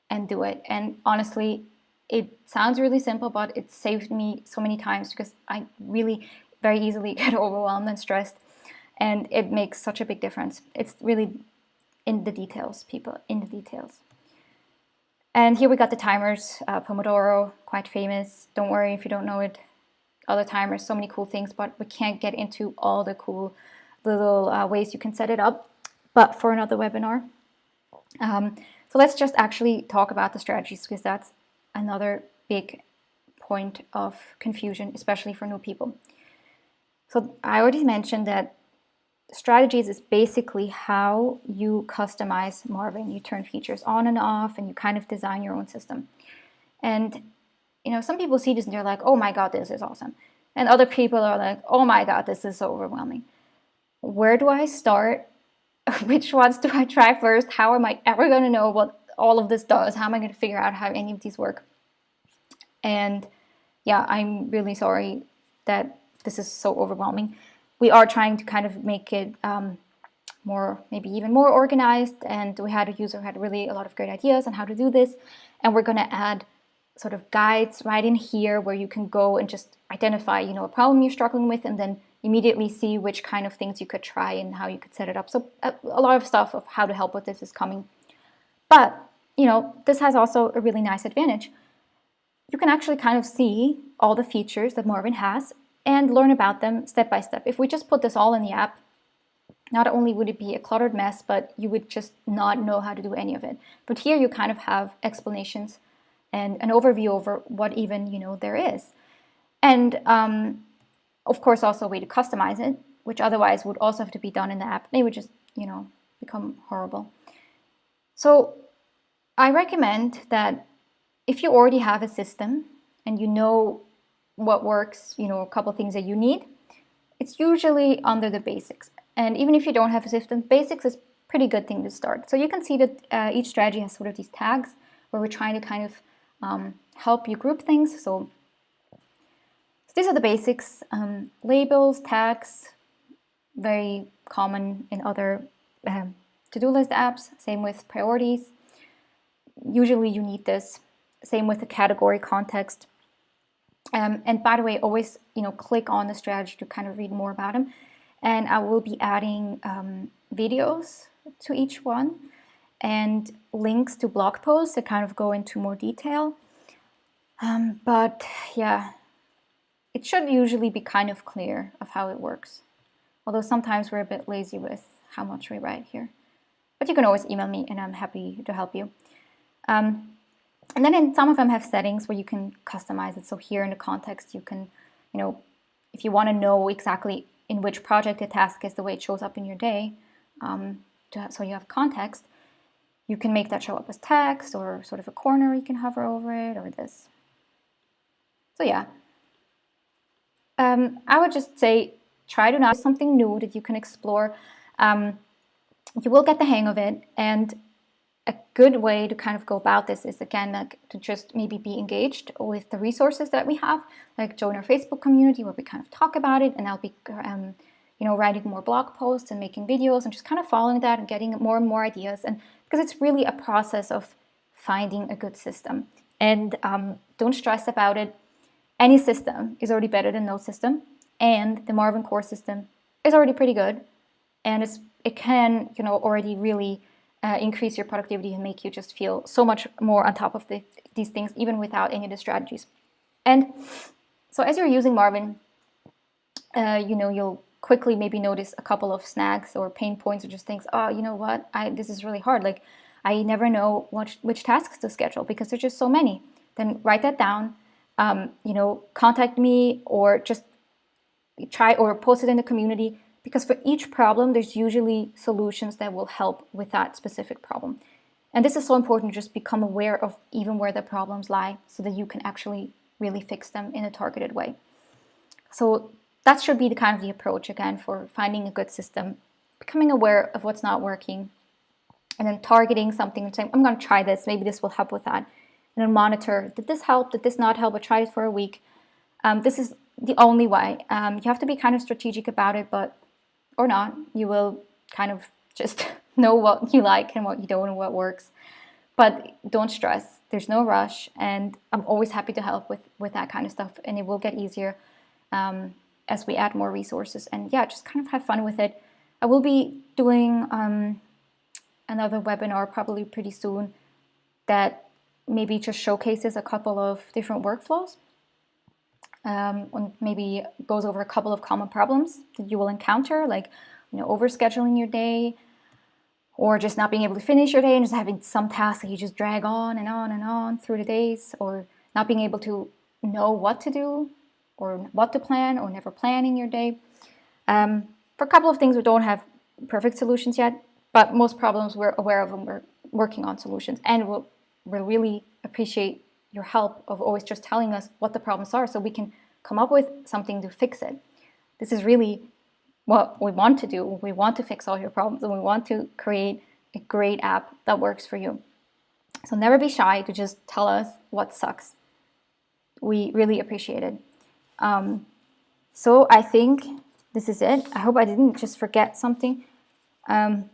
and do it. And honestly, it sounds really simple, but it saved me so many times, because I really very easily get overwhelmed and stressed, and it makes such a big difference. It's really in the details, people, in the details. And here we got the timers, Pomodoro, quite famous. Don't worry if you don't know it. Other timers, so many cool things, but we can't get into all the cool little ways you can set it up, but for another webinar. So let's just actually talk about the strategies, because that's another big point of confusion, especially for new people. So I already mentioned that strategies is basically how you customize Marvin. You turn features on and off, and you kind of design your own system. And some people see this and they're like, oh my God, this is awesome. And other people are like, oh my God, this is so overwhelming. Where do I start? Which ones do I try first? How am I ever going to know what all of this does? How am I going to figure out how any of these work? And yeah, I'm really sorry that this is so overwhelming. We are trying to kind of make it maybe even more organized. And we had a user who had really a lot of great ideas on how to do this. And we're going to add sort of guides right in here where you can go and just identify, a problem you're struggling with, and then immediately see which kind of things you could try and how you could set it up. So a lot of stuff of how to help with this is coming. But this has also a really nice advantage. You can actually kind of see all the features that Marvin has and learn about them step by step. If we just put this all in the app, not only would it be a cluttered mess, but you would just not know how to do any of it. But here you kind of have explanations and an overview over what even, there is. And of course, also a way to customize it, which otherwise would also have to be done in the app. They would just, become horrible. So I recommend that if you already have a system and you know what works, a couple of things that you need, it's usually under the basics. And even if you don't have a system, basics is a pretty good thing to start. So you can see that each strategy has sort of these tags where we're trying to kind of help you group things. So these are the basics. Labels, tags, very common in other to-do list apps. Same with priorities. Usually you need this. Same with the category context. And by the way, always click on the strategy to kind of read more about them. And I will be adding videos to each one and links to blog posts that kind of go into more detail. But yeah, it should usually be kind of clear of how it works. Although sometimes we're a bit lazy with how much we write here. But you can always email me and I'm happy to help you. And then some of them have settings where you can customize it. So here in the context, you can, if you want to know exactly in which project a task is, the way it shows up in your day, so you have context, you can make that show up as text or sort of a corner you can hover over it or this. So yeah, I would just say try to not something new that you can explore. You will get the hang of it, and a good way to kind of go about this is, again, like to just maybe be engaged with the resources that we have, like join our Facebook community where we kind of talk about it, and I'll be writing more blog posts and making videos and just kind of following that and getting more and more ideas. And because it's really a process of finding a good system. And don't stress about it. Any system is already better than no system, and the Marvin core system is already pretty good, and it can already really increase your productivity and make you just feel so much more on top of these things, even without any of the strategies. And so as you're using Marvin, you'll quickly maybe notice a couple of snags or pain points or just things, oh, you know what, this is really hard. Like, I never know which tasks to schedule because there's just so many. Then write that down, contact me or just try or post it in the community, because for each problem, there's usually solutions that will help with that specific problem. And this is so important to just become aware of even where the problems lie so that you can actually really fix them in a targeted way. So that should be the kind of the approach, again, for finding a good system, becoming aware of what's not working, and then targeting something and saying, I'm going to try this, maybe this will help with that. And then monitor, did this help, did this not help, I tried it for a week. This is the only way. You have to be kind of strategic about it, or not, you will kind of just know what you like and what you don't and what works. But don't stress, there's no rush, and I'm always happy to help with that kind of stuff, and it will get easier as we add more resources. And yeah, just kind of have fun with it. I will be doing another webinar probably pretty soon that maybe just showcases a couple of different workflows. And maybe goes over a couple of common problems that you will encounter, like overscheduling your day, or just not being able to finish your day and just having some tasks that you just drag on and on and on through the days, or not being able to know what to do or what to plan, or never planning your day. For a couple of things, we don't have perfect solutions yet, but most problems we're aware of and we're working on solutions, and we'll really appreciate your help of always just telling us what the problems are so we can come up with something to fix it. This is really what we want to do. We want to fix all your problems, and we want to create a great app that works for you. So never be shy to just tell us what sucks. We really appreciate it. So I think this is it. I hope I didn't just forget something. And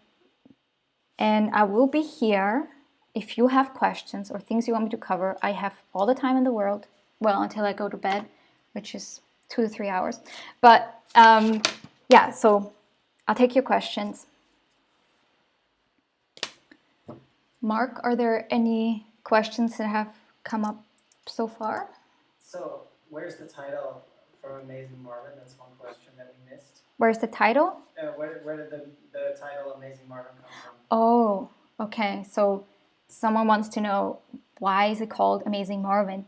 I will be here. If you have questions or things you want me to cover, I have all the time in the world. Well, until I go to bed, which is 2 to 3 hours. But yeah, so I'll take your questions. Mark, are there any questions that have come up so far? So, where's the title from Amazing Marvin? That's one question that we missed. Where's the title? Where did the title Amazing Marvin come from? Oh, okay. So someone wants to know, why is it called Amazing Marvin?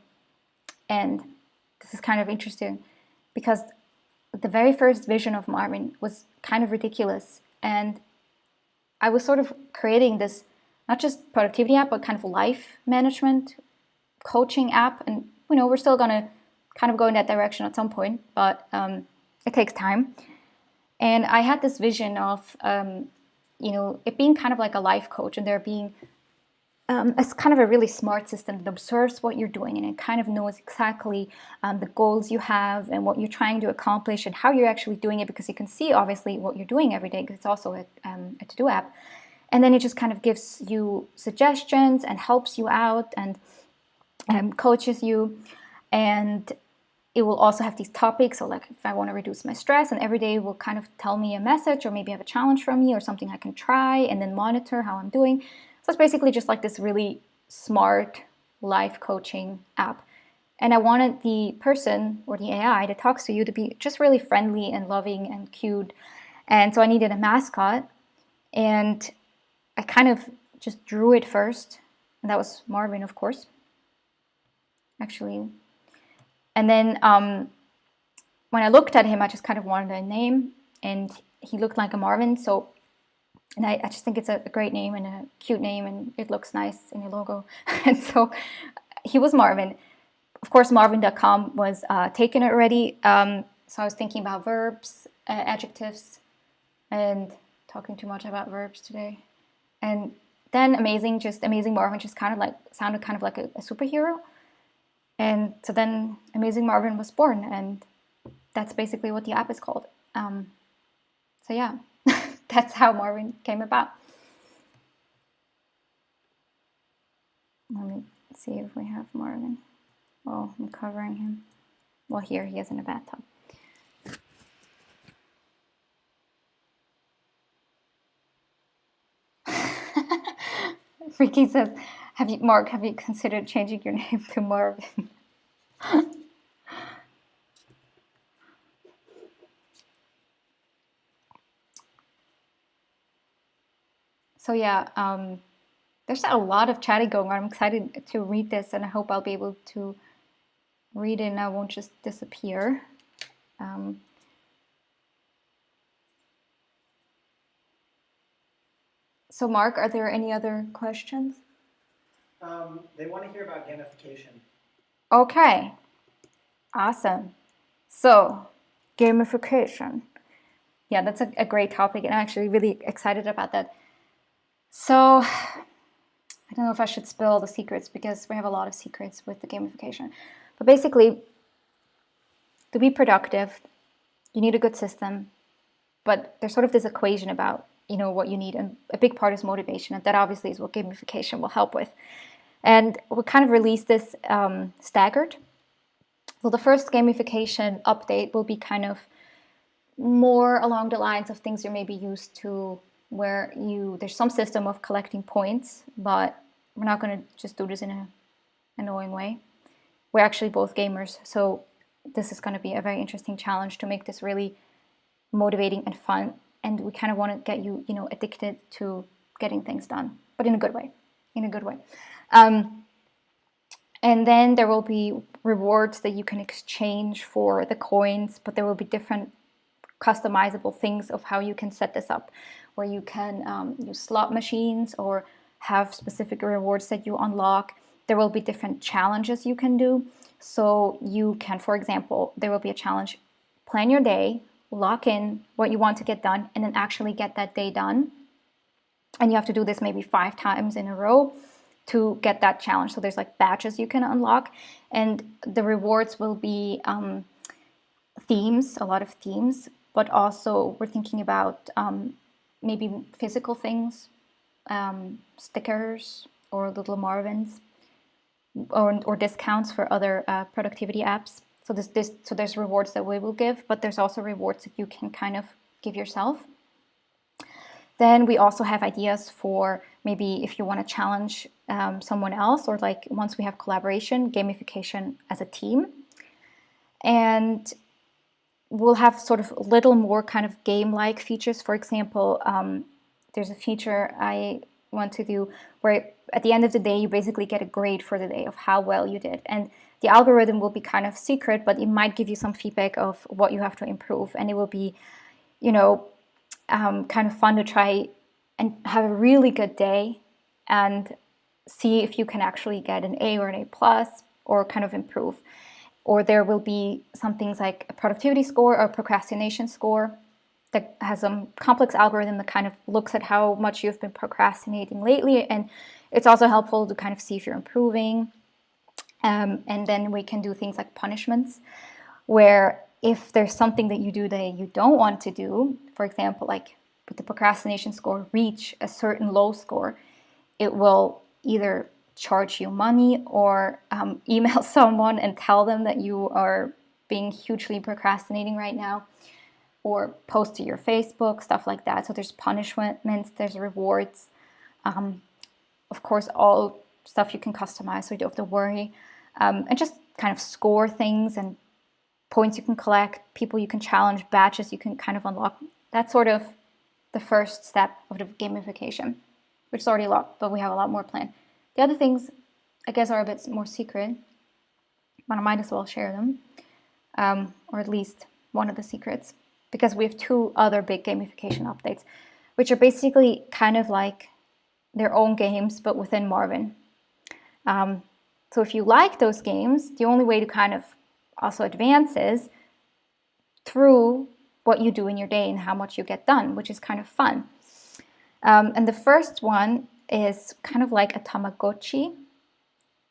And this is kind of interesting because the very first vision of Marvin was kind of ridiculous. And I was sort of creating this, not just productivity app, but kind of life management coaching app. And, we're still going to kind of go in that direction at some point, but it takes time. And I had this vision of, it being kind of like a life coach, and there being it's kind of a really smart system that observes what you're doing, and it kind of knows exactly the goals you have and what you're trying to accomplish and how you're actually doing it, because you can see obviously what you're doing every day, because it's also a to-do app. And then it just kind of gives you suggestions and helps you out and coaches you. And it will also have these topics. So like if I want to reduce my stress, and every day it will kind of tell me a message, or maybe have a challenge from me or something I can try, and then monitor how I'm doing. So it's basically just like this really smart life coaching app. And I wanted the person or the AI that talks to you to be just really friendly and loving and cute. And so I needed a mascot. And I kind of just drew it first. And that was Marvin, of course. Actually. And then when I looked at him, I just kind of wanted a name. And he looked like a Marvin. And I just think it's a great name and a cute name, and it looks nice in your logo. And so he was Marvin. Of course, Marvin.com was taken already. So I was thinking about verbs, adjectives, and talking too much about verbs today. And then Amazing Marvin just kind of like sounded kind of like a superhero. And so then Amazing Marvin was born, and that's basically what the app is called. So yeah. That's how Marvin came about. Let me see if we have Marvin. Oh, I'm covering him. Well, here he is in a bathtub. Ricky says, Mark, have you considered changing your name to Marvin? So yeah, there's a lot of chatting going on. I'm excited to read this, and I hope I'll be able to read it and I won't just disappear. So Mark, are there any other questions? They want to hear about gamification. Okay, awesome. So, gamification. Yeah, that's a great topic, and I'm actually really excited about that. So, I don't know if I should spill the secrets, because we have a lot of secrets with the gamification. But basically, to be productive, you need a good system. But there's sort of this equation about, what you need. And a big part is motivation. And that obviously is what gamification will help with. And we kind of released this staggered. So the first gamification update will be kind of more along the lines of things you're maybe used to, where there's some system of collecting points, but we're not going to just do this in an annoying way. We're actually both gamers, so this is going to be a very interesting challenge to make this really motivating and fun. And we kind of want to get you, addicted to getting things done, but in a good way. And then there will be rewards that you can exchange for the coins, but there will be different customizable things of how you can set this up, where you can use slot machines or have specific rewards that you unlock. There will be different challenges you can do. So you can, for example, there will be a challenge, plan your day, lock in what you want to get done, and then actually get that day done. And you have to do this maybe 5 times in a row to get that challenge. So there's like badges you can unlock, and the rewards will be themes, a lot of themes, but also we're thinking about maybe physical things, stickers or little Marvins, or discounts for other productivity apps. So there's rewards that we will give, but there's also rewards that you can kind of give yourself. Then we also have ideas for maybe if you want to challenge someone else, or like once we have collaboration, gamification as a team. And we'll have sort of a little more kind of game-like features. For example, there's a feature I want to do where at the end of the day, you basically get a grade for the day of how well you did. And the algorithm will be kind of secret, but it might give you some feedback of what you have to improve. And it will be, kind of fun to try and have a really good day and see if you can actually get an A or an A plus or kind of improve. Or there will be some things like a productivity score or a procrastination score that has some complex algorithm that kind of looks at how much you've been procrastinating lately. And it's also helpful to kind of see if you're improving. And then we can do things like punishments, where if there's something that you do that you don't want to do, for example, like with the procrastination score, reach a certain low score, it will either charge you money or email someone and tell them that you are being hugely procrastinating right now, or post to your Facebook, stuff like that. So there's punishments, there's rewards. Of course, all stuff you can customize so you don't have to worry. And just kind of score things and points you can collect, people you can challenge, badges you can kind of unlock. That's sort of the first step of the gamification, which is already a lot, but we have a lot more planned. The other things, I guess, are a bit more secret, but I might as well share them, or at least one of the secrets, because we have 2 other big gamification updates, which are basically kind of like their own games, but within Marvin. So if you like those games, the only way to kind of also advance is through what you do in your day and how much you get done, which is kind of fun. And the first one is kind of like a Tamagotchi,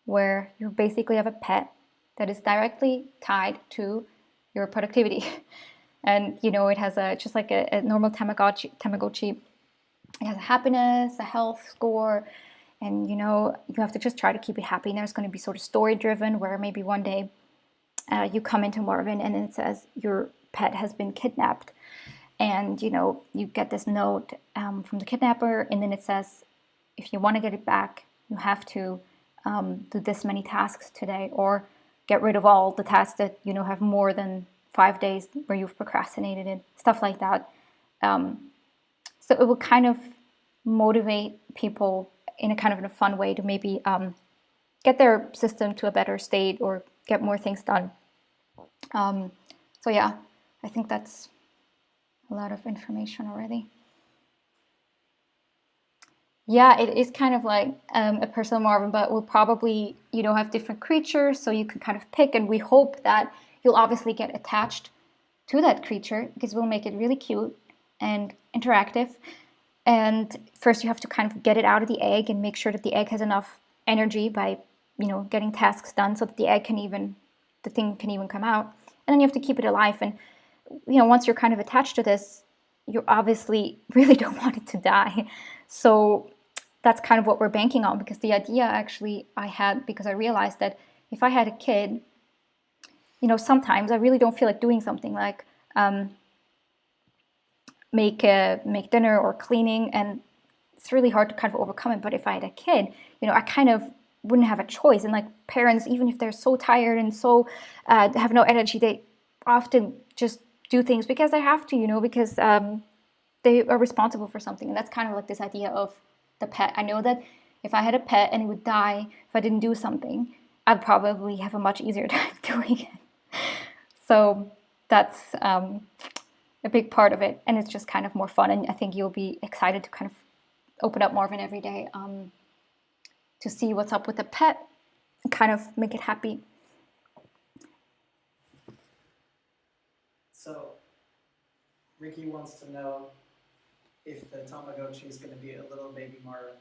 where you basically have a pet that is directly tied to your productivity. And, it has just like a normal Tamagotchi. It has a happiness, a health score, and, you have to just try to keep it happy. And there's going to be sort of story-driven, where maybe one day you come into Marvin and it says your pet has been kidnapped. And, you get this note from the kidnapper, and then it says, if you want to get it back, you have to do this many tasks today, or get rid of all the tasks that, have more than 5 days where you've procrastinated it, stuff like that. So it will kind of motivate people in a kind of a fun way to maybe get their system to a better state or get more things done. So yeah, I think that's a lot of information already. Yeah, it is kind of like a personal Marvin, but we'll probably, have different creatures, so you can kind of pick, and we hope that you'll obviously get attached to that creature, because we'll make it really cute and interactive. And first you have to kind of get it out of the egg and make sure that the egg has enough energy by, getting tasks done so that the thing can even come out. And then you have to keep it alive. And, once you're kind of attached to this, you obviously really don't want it to die. So that's kind of what we're banking on, because the idea actually I had, because I realized that if I had a kid, sometimes I really don't feel like doing something like make dinner or cleaning, and it's really hard to kind of overcome it. But if I had a kid, I kind of wouldn't have a choice. And like parents, even if they're so tired and so have no energy, they often just do things because they have to, because they are responsible for something. And that's kind of like this idea of the pet. I know that if I had a pet and it would die if I didn't do something, I'd probably have a much easier time doing it. So that's a big part of it, and it's just kind of more fun. And I think you'll be excited to kind of open up Marvin every day to see what's up with the pet and kind of make it happy. So, Ricky wants to know if the Tamagotchi is going to be a little baby Marvin.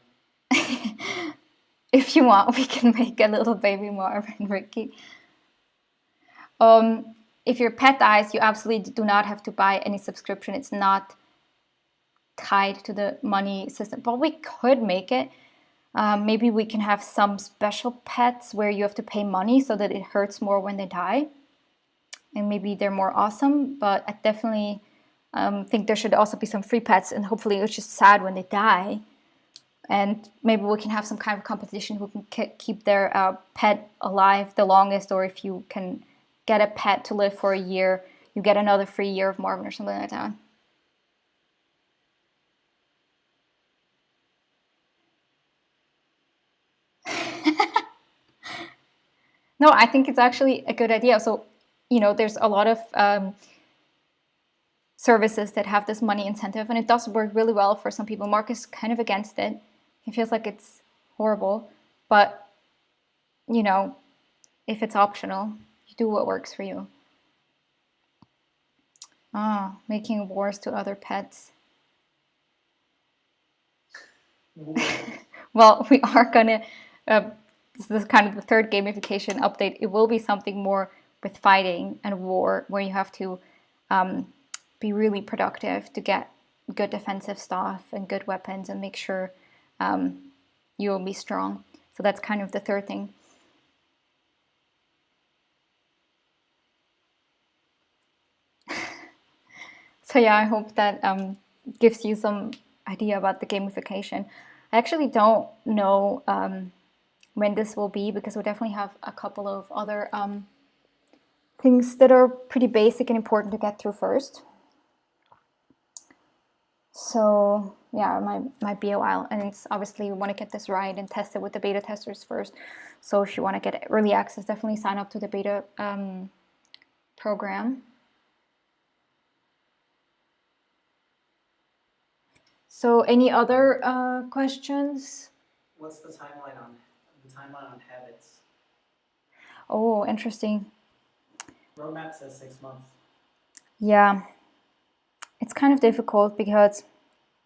If you want, we can make a little baby Marvin, Ricky. If your pet dies, you absolutely do not have to buy any subscription. It's not tied to the money system, but we could make it. Maybe we can have some special pets where you have to pay money so that it hurts more when they die. And maybe they're more awesome, but I definitely think there should also be some free pets, and hopefully it's just sad when they die. And maybe we can have some kind of competition who can keep their pet alive the longest, or if you can get a pet to live for a year, you get another free year of Marvin or something like that. No, I think it's actually a good idea. So, there's a lot of services that have this money incentive, and it does work really well for some people. Mark is kind of against it. He feels like it's horrible, but if it's optional, you do what works for you. Making wars to other pets. Well, we are gonna. This is kind of the third gamification update. It will be something more with fighting and war, where you have to be really productive to get good defensive stuff and good weapons, and make sure you will be strong. So that's kind of the third thing. So yeah, I hope that gives you some idea about the gamification. I actually don't know when this will be, because we definitely have a couple of other things that are pretty basic and important to get through first. So yeah, it might be a while, and it's obviously we want to get this right and test it with the beta testers first. So if you want to get early access, definitely sign up to the beta program. So any other questions? What's the timeline on habits? Oh, interesting. Roadmap says 6 months. Yeah, it's kind of difficult because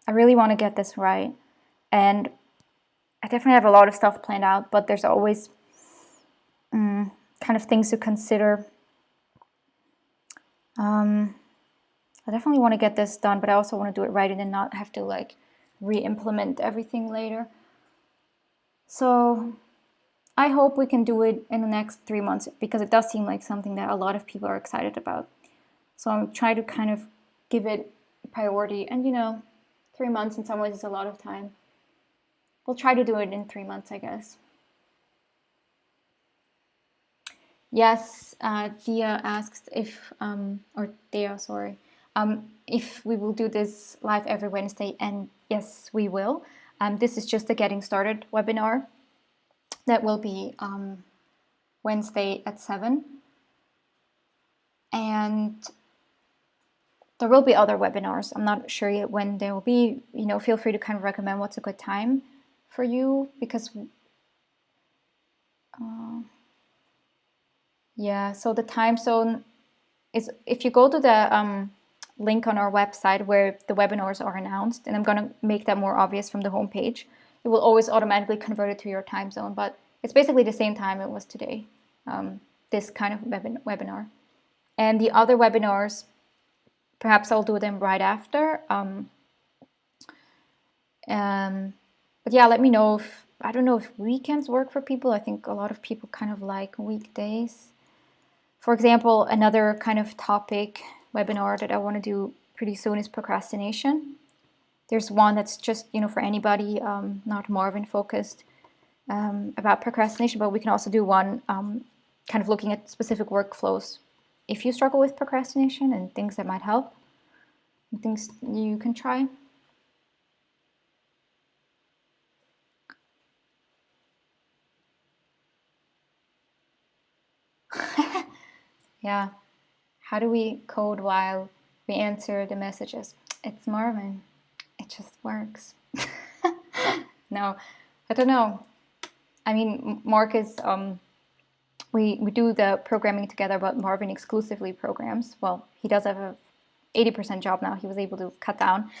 I really want to get this right, and I definitely have a lot of stuff planned out, but there's always kind of things to consider. I definitely want to get this done, but I also want to do it right and then not have to like re-implement everything later. So I hope we can do it in the next 3 months, because it does seem like something that a lot of people are excited about. So I'm trying to kind of give it priority, and 3 months in some ways is a lot of time. We'll try to do it in 3 months, I guess. Yes, Dia asks if, if we will do this live every Wednesday, and yes, we will. This is just a getting started webinar that will be Wednesday at 7. And there will be other webinars. I'm not sure yet when they will be. Feel free to kind of recommend what's a good time for you, because yeah, so the time zone is, if you go to the link on our website where the webinars are announced, and I'm going to make that more obvious from the homepage, it will always automatically convert it to your time zone, but it's basically the same time it was today, this kind of webinar. And the other webinars, perhaps I'll do them right after. But yeah, let me know I don't know if weekends work for people. I think a lot of people kind of like weekdays. For example, another kind of topic webinar that I want to do pretty soon is procrastination. There's one that's just, for anybody, not Marvin focused, about procrastination, but we can also do one kind of looking at specific workflows if you struggle with procrastination, and things that might help, and things you can try. Yeah. How do we code while we answer the messages? It's Marvin. It just works. No, I don't know. I mean, Mark is, we do the programming together, but Marvin exclusively programs. Well, he does have a 80% job now. He was able to cut down,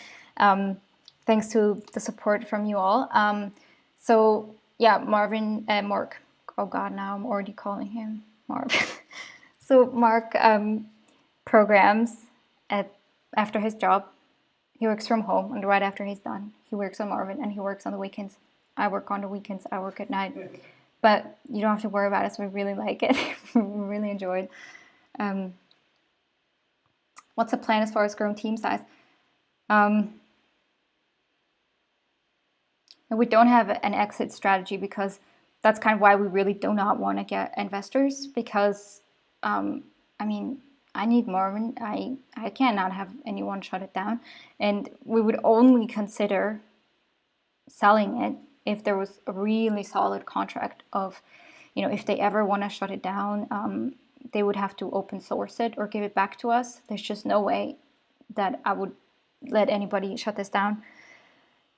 thanks to the support from you all. So yeah, Mark. Oh God, now I'm already calling him Marvin. So Mark programs after his job. He works from home, and right after he's done, he works on Marvin, and he works on the weekends. I work on the weekends. I work at night. But you don't have to worry about it, so we really like it. We really enjoy it. what's the plan as far as growing team size? And we don't have an exit strategy, because that's kind of why we really do not want to get investors, because I mean, I need Marvin. I cannot have anyone shut it down. And we would only consider selling it if there was a really solid contract of, if they ever want to shut it down, they would have to open source it or give it back to us. There's just no way that I would let anybody shut this down.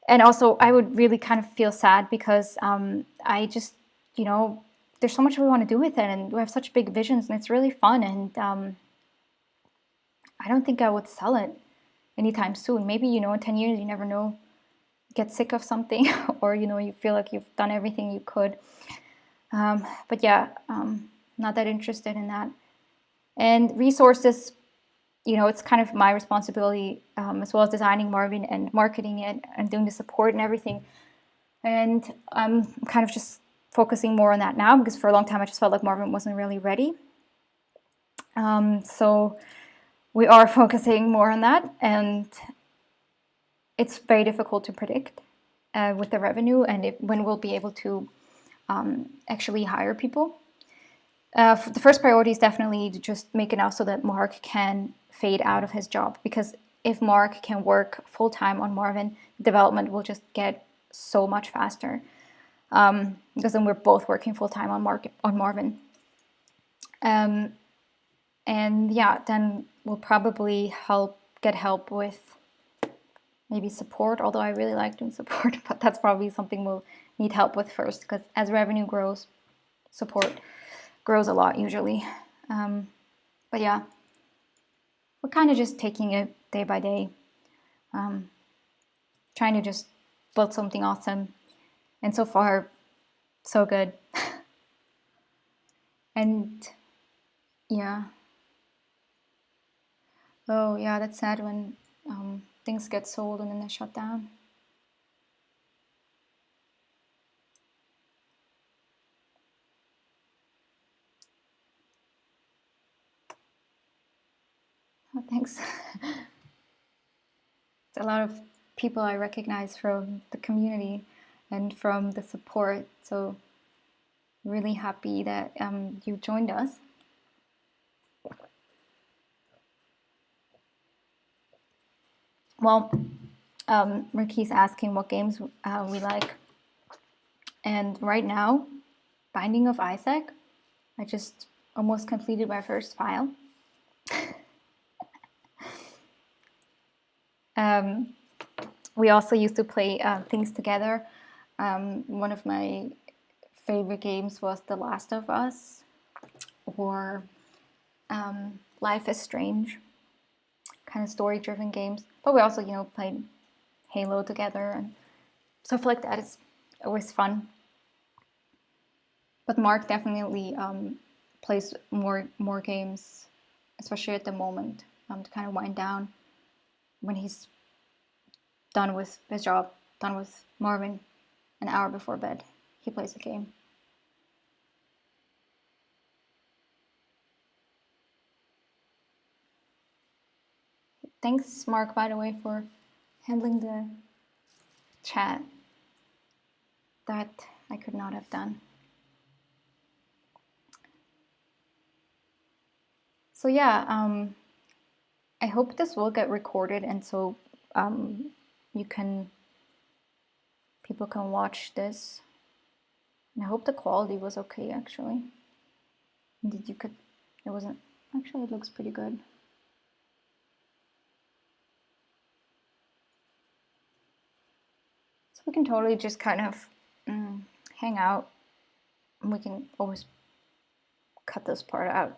And also, I would really kind of feel sad, because I just, there's so much we want to do with it, and we have such big visions, and it's really fun. And I don't think I would sell it anytime soon. Maybe, in 10 years, you never know, get sick of something, or, you feel like you've done everything you could. But yeah, not that interested in that. And resources, it's kind of my responsibility, as well as designing Marvin and marketing it and doing the support and everything. And I'm kind of just focusing more on that now, because for a long time I just felt like Marvin wasn't really ready. So we are focusing more on that, and it's very difficult to predict with the revenue and when we'll be able to actually hire people. The first priority is definitely to just make it now so that Mark can fade out of his job, because if Mark can work full-time on Marvin, development will just get so much faster, because then we're both working full-time on Marvin. And yeah, then we'll probably get help with maybe support, although I really like doing support, but that's probably something we'll need help with first, because as revenue grows, support grows a lot usually. But yeah, we're kind of just taking it day by day, trying to just build something awesome. And so far, so good. And yeah. Oh yeah, that's sad when things get sold and then they shut down. Oh, thanks. It's a lot of people I recognize from the community and from the support. So really happy that you joined us. Well, Ricky's asking what games we like. And right now, Binding of Isaac, I just almost completed my first file. We also used to play things together. One of my favorite games was The Last of Us, or Life is Strange, kind of story-driven games. But we also, played Halo together and stuff like that. It's always fun. But Mark definitely plays more games, especially at the moment, to kind of wind down. When he's done with his job, done with Marvin, an hour before bed, he plays a game. Thanks, Mark, by the way, for handling the chat. That I could not have done. So yeah, I hope this will get recorded, and so people can watch this. And I hope the quality was okay, actually. It wasn't, actually it looks pretty good. So we can totally just kind of hang out, and we can always cut this part out.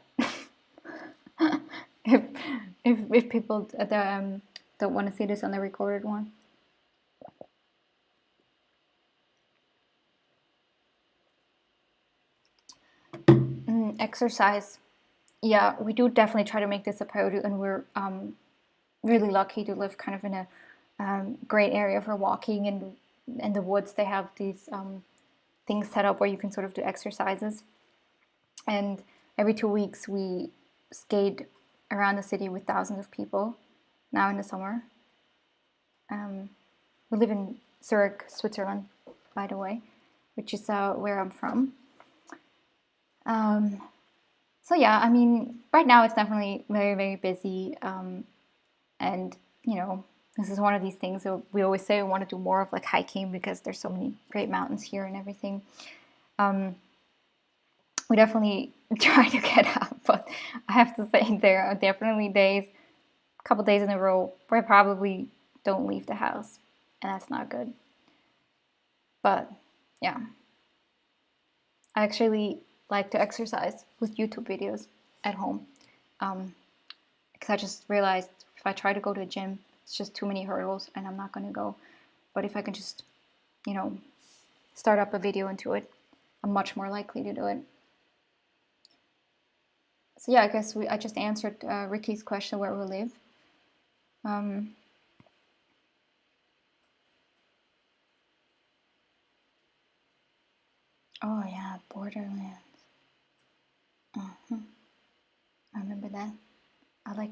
if people don't want to see this on the recorded one. Exercise. Yeah, we do definitely try to make this a priority, and we're really lucky to live kind of in a great area for walking, and in the woods they have these things set up where you can sort of do exercises. And every 2 weeks we skate around the city with thousands of people now in the summer. We live in Zurich, Switzerland, by the way, which is where I'm from. So yeah, I mean, right now it's definitely very, very busy. And, you know, this is one of these things that we always say we want to do more of, like hiking, because there's so many great mountains here and everything. We definitely try to get out, but I have to say there are definitely days, a couple days in a row, where I probably don't leave the house, and that's not good. But yeah, I actually like to exercise with YouTube videos at home, because I just realized if I try to go to a gym, it's just too many hurdles and I'm not going to go. But if I can just, you know, start up a video into it, I'm much more likely to do it. So yeah, I guess I just answered Ricky's question where we live. Oh yeah, Borderlands. I remember that. I like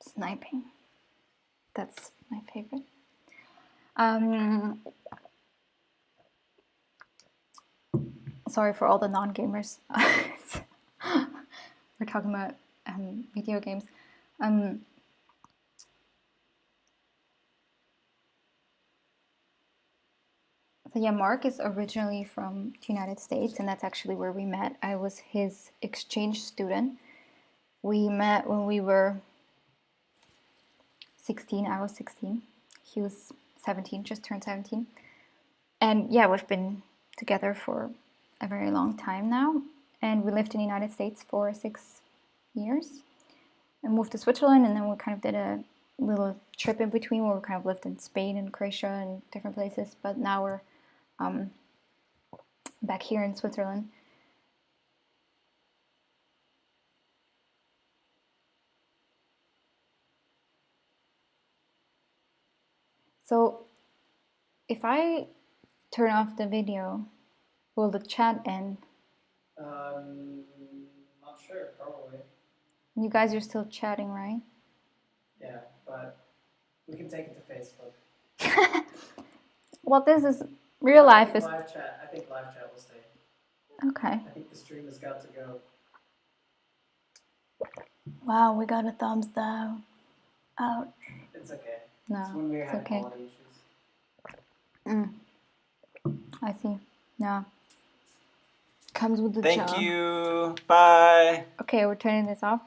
sniping. That's my favorite. Sorry for all the non-gamers. We're talking about video games. So yeah, Mark is originally from the United States, and that's actually where we met. I was his exchange student. We met when we were 16. I was 16. He was 17, just turned 17. And yeah, we've been together for a very long time now. And we lived in the United States for 6 years and moved to Switzerland. And then we kind of did a little trip in between where we kind of lived in Spain and Croatia and different places. But now we're back here in Switzerland. So if I turn off the video, will the chat end? Not sure, probably. You guys are still chatting, right? Yeah, but we can take it to Facebook. Well, this is real life. Is live chat. I think live chat will stay. Okay. I think the stream has got to go. Wow, we got a thumbs down. Ouch. It's okay. No, it's when we're it's having okay. quality issues. I see. No. Comes with the job. Thank you. Bye. Okay, we're turning this off.